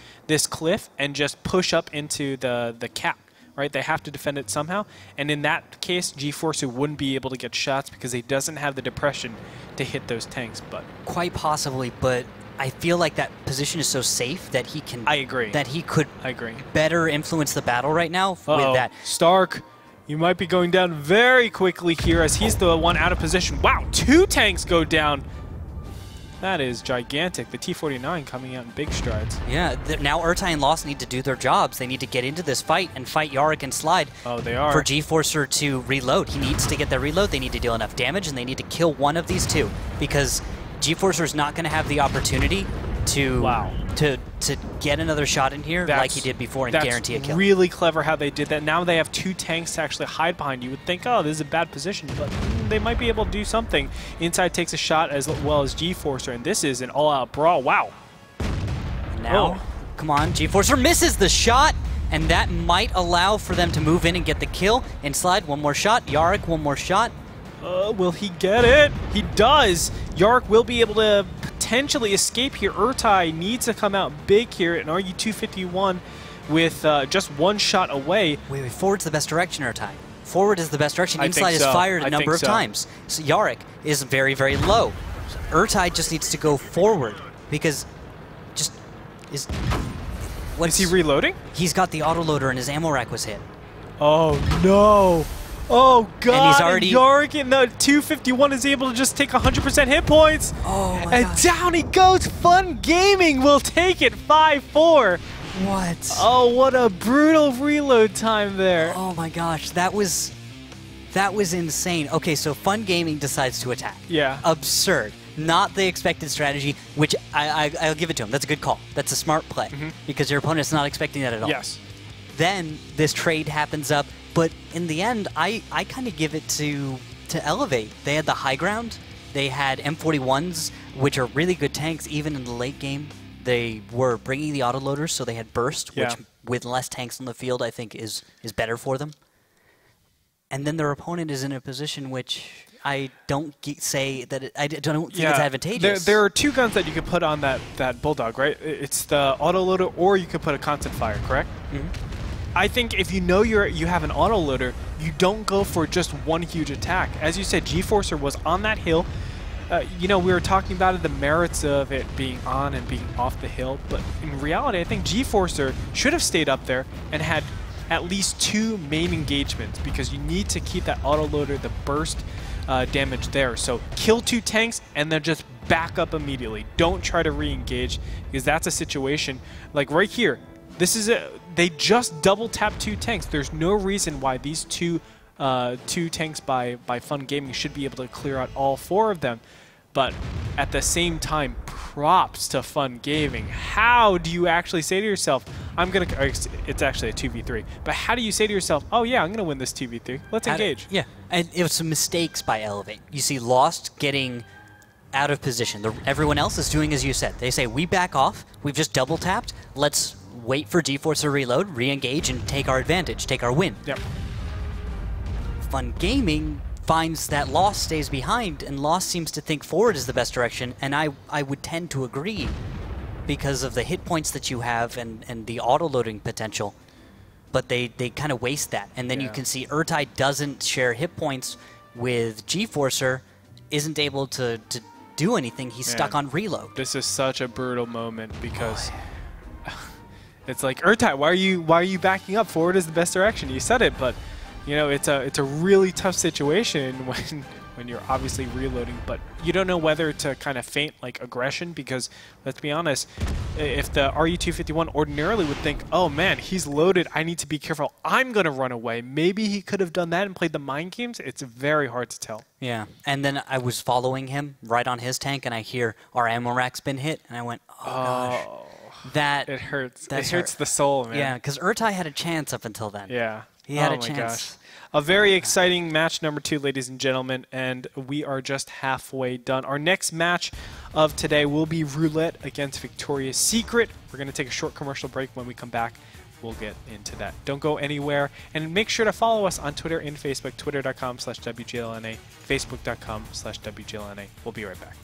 cliff and just push up into the cap. Right? They have to defend it somehow. And in that case, GeForcer wouldn't be able to get shots because he doesn't have the depression to hit those tanks. But quite possibly, but I feel like that position is so safe that he can. I agree. That he could. I agree. Better influence the battle right now with that. Stark, you might be going down very quickly here as he's the one out of position. Wow, 2 tanks go down. That is gigantic. The T-49 coming out in big strides. Yeah, now Urtai and Lost need to do their jobs. They need to get into this fight and fight Yarick and Slide. Oh, they are. For GeForcer to reload. He needs to get their reload. They need to deal enough damage, and they need to kill one of these two, because GeForcer is not going to have the opportunity to get another shot in here like he did before and guarantee a kill. That's really clever how they did that. Now they have 2 tanks to actually hide behind. You would think, oh, this is a bad position, but they might be able to do something. Inside takes a shot as well as GeForcer, and this is an all-out brawl. Wow. Now, come on, GeForcer misses the shot, and that might allow for them to move in and get the kill. And Slide, one more shot. Yarick, one more shot. Will he get it? He does. Yark will be able to potentially escape here. Urtai needs to come out big here, and RU-251 with just one shot away. Wait, forward's the best direction, Urtai. Forward is the best direction. Inside is fired a number of times. So Yarrick is very, very low. So Urtai just needs to go forward because is he reloading? He's got the autoloader and his ammo rack was hit. Oh no! Oh god! And he's already. Yarrick in the 251 is able to just take 100% hit points. Oh my And gosh. down he goes. Fun Gaming will take it 5-4. What? Oh, what a brutal reload time there. Oh my gosh, that was insane. Okay, so Fun Gaming decides to attack. Yeah. Absurd. Not the expected strategy, which I'll give it to him. That's a good call. That's a smart play because your opponent's not expecting that at all. Yes. Then this trade happens up, but in the end, I kind of give it to eLevate. They had the high ground. They had M41s, which are really good tanks even in the late game. They were bringing the autoloaders, so they had burst, which with less tanks on the field, I think is better for them. And then their opponent is in a position which I don't say that I don't think it's advantageous. There are two guns that you could put on that Bulldog, right? It's the autoloader, or you could put a constant fire, correct? I think if you know you have an autoloader, you don't go for just one huge attack. As you said, G-Forcer was on that hill. You know, we were talking about the merits of it being on and being off the hill, but in reality, I think G-Forcer should have stayed up there and had at least 2 main engagements because you need to keep that autoloader, the burst damage there. So kill 2 tanks and then just back up immediately. Don't try to re-engage because that's a situation like right here. This is they just double tap 2 tanks. There's no reason why these two tanks by Fun Gaming should be able to clear out all 4 of them. But at the same time, props to Fun Gaming. How do you actually say to yourself, it's actually a 2v3, but how do you say to yourself, oh yeah, I'm going to win this 2v3. Let's engage. Yeah, and it was some mistakes by eLevate. You see Lost getting out of position. Everyone else is doing as you said. They say, we back off. We've just double tapped. Let's wait for G-Force to reload, re-engage, and take our advantage, take our win. Yep. Fun Gaming finds that Lost stays behind, and Lost seems to think forward is the best direction, and I would tend to agree because of the hit points that you have and the auto-loading potential. But they kind of waste that. And then you can see Urtai doesn't share hit points with G-Forcer, isn't able to do anything. He's stuck on reload. This is such a brutal moment because it's like, Urtai, why are you backing up? Forward is the best direction. You said it, but you know, it's a really tough situation when you're obviously reloading, but you don't know whether to kind of feint like aggression because, let's be honest, if the RU-251 ordinarily would think, oh man, he's loaded, I need to be careful, I'm going to run away. Maybe he could have done that and played the mind games. It's very hard to tell. Yeah, and then I was following him right on his tank, and I hear our ammo rack's been hit, and I went, oh gosh. It hurts. It hurts the soul, man. Yeah, because Urtai had a chance up until then. Yeah. He had a my chance. Gosh. A very exciting match number 2, ladies and gentlemen, and we are just halfway done. Our next match of today will be Roulette against Victoria's Secret. We're going to take a short commercial break. When we come back, we'll get into that. Don't go anywhere, and make sure to follow us on Twitter and Facebook, twitter.com/WGLNA, facebook.com/WGLNA. We'll be right back.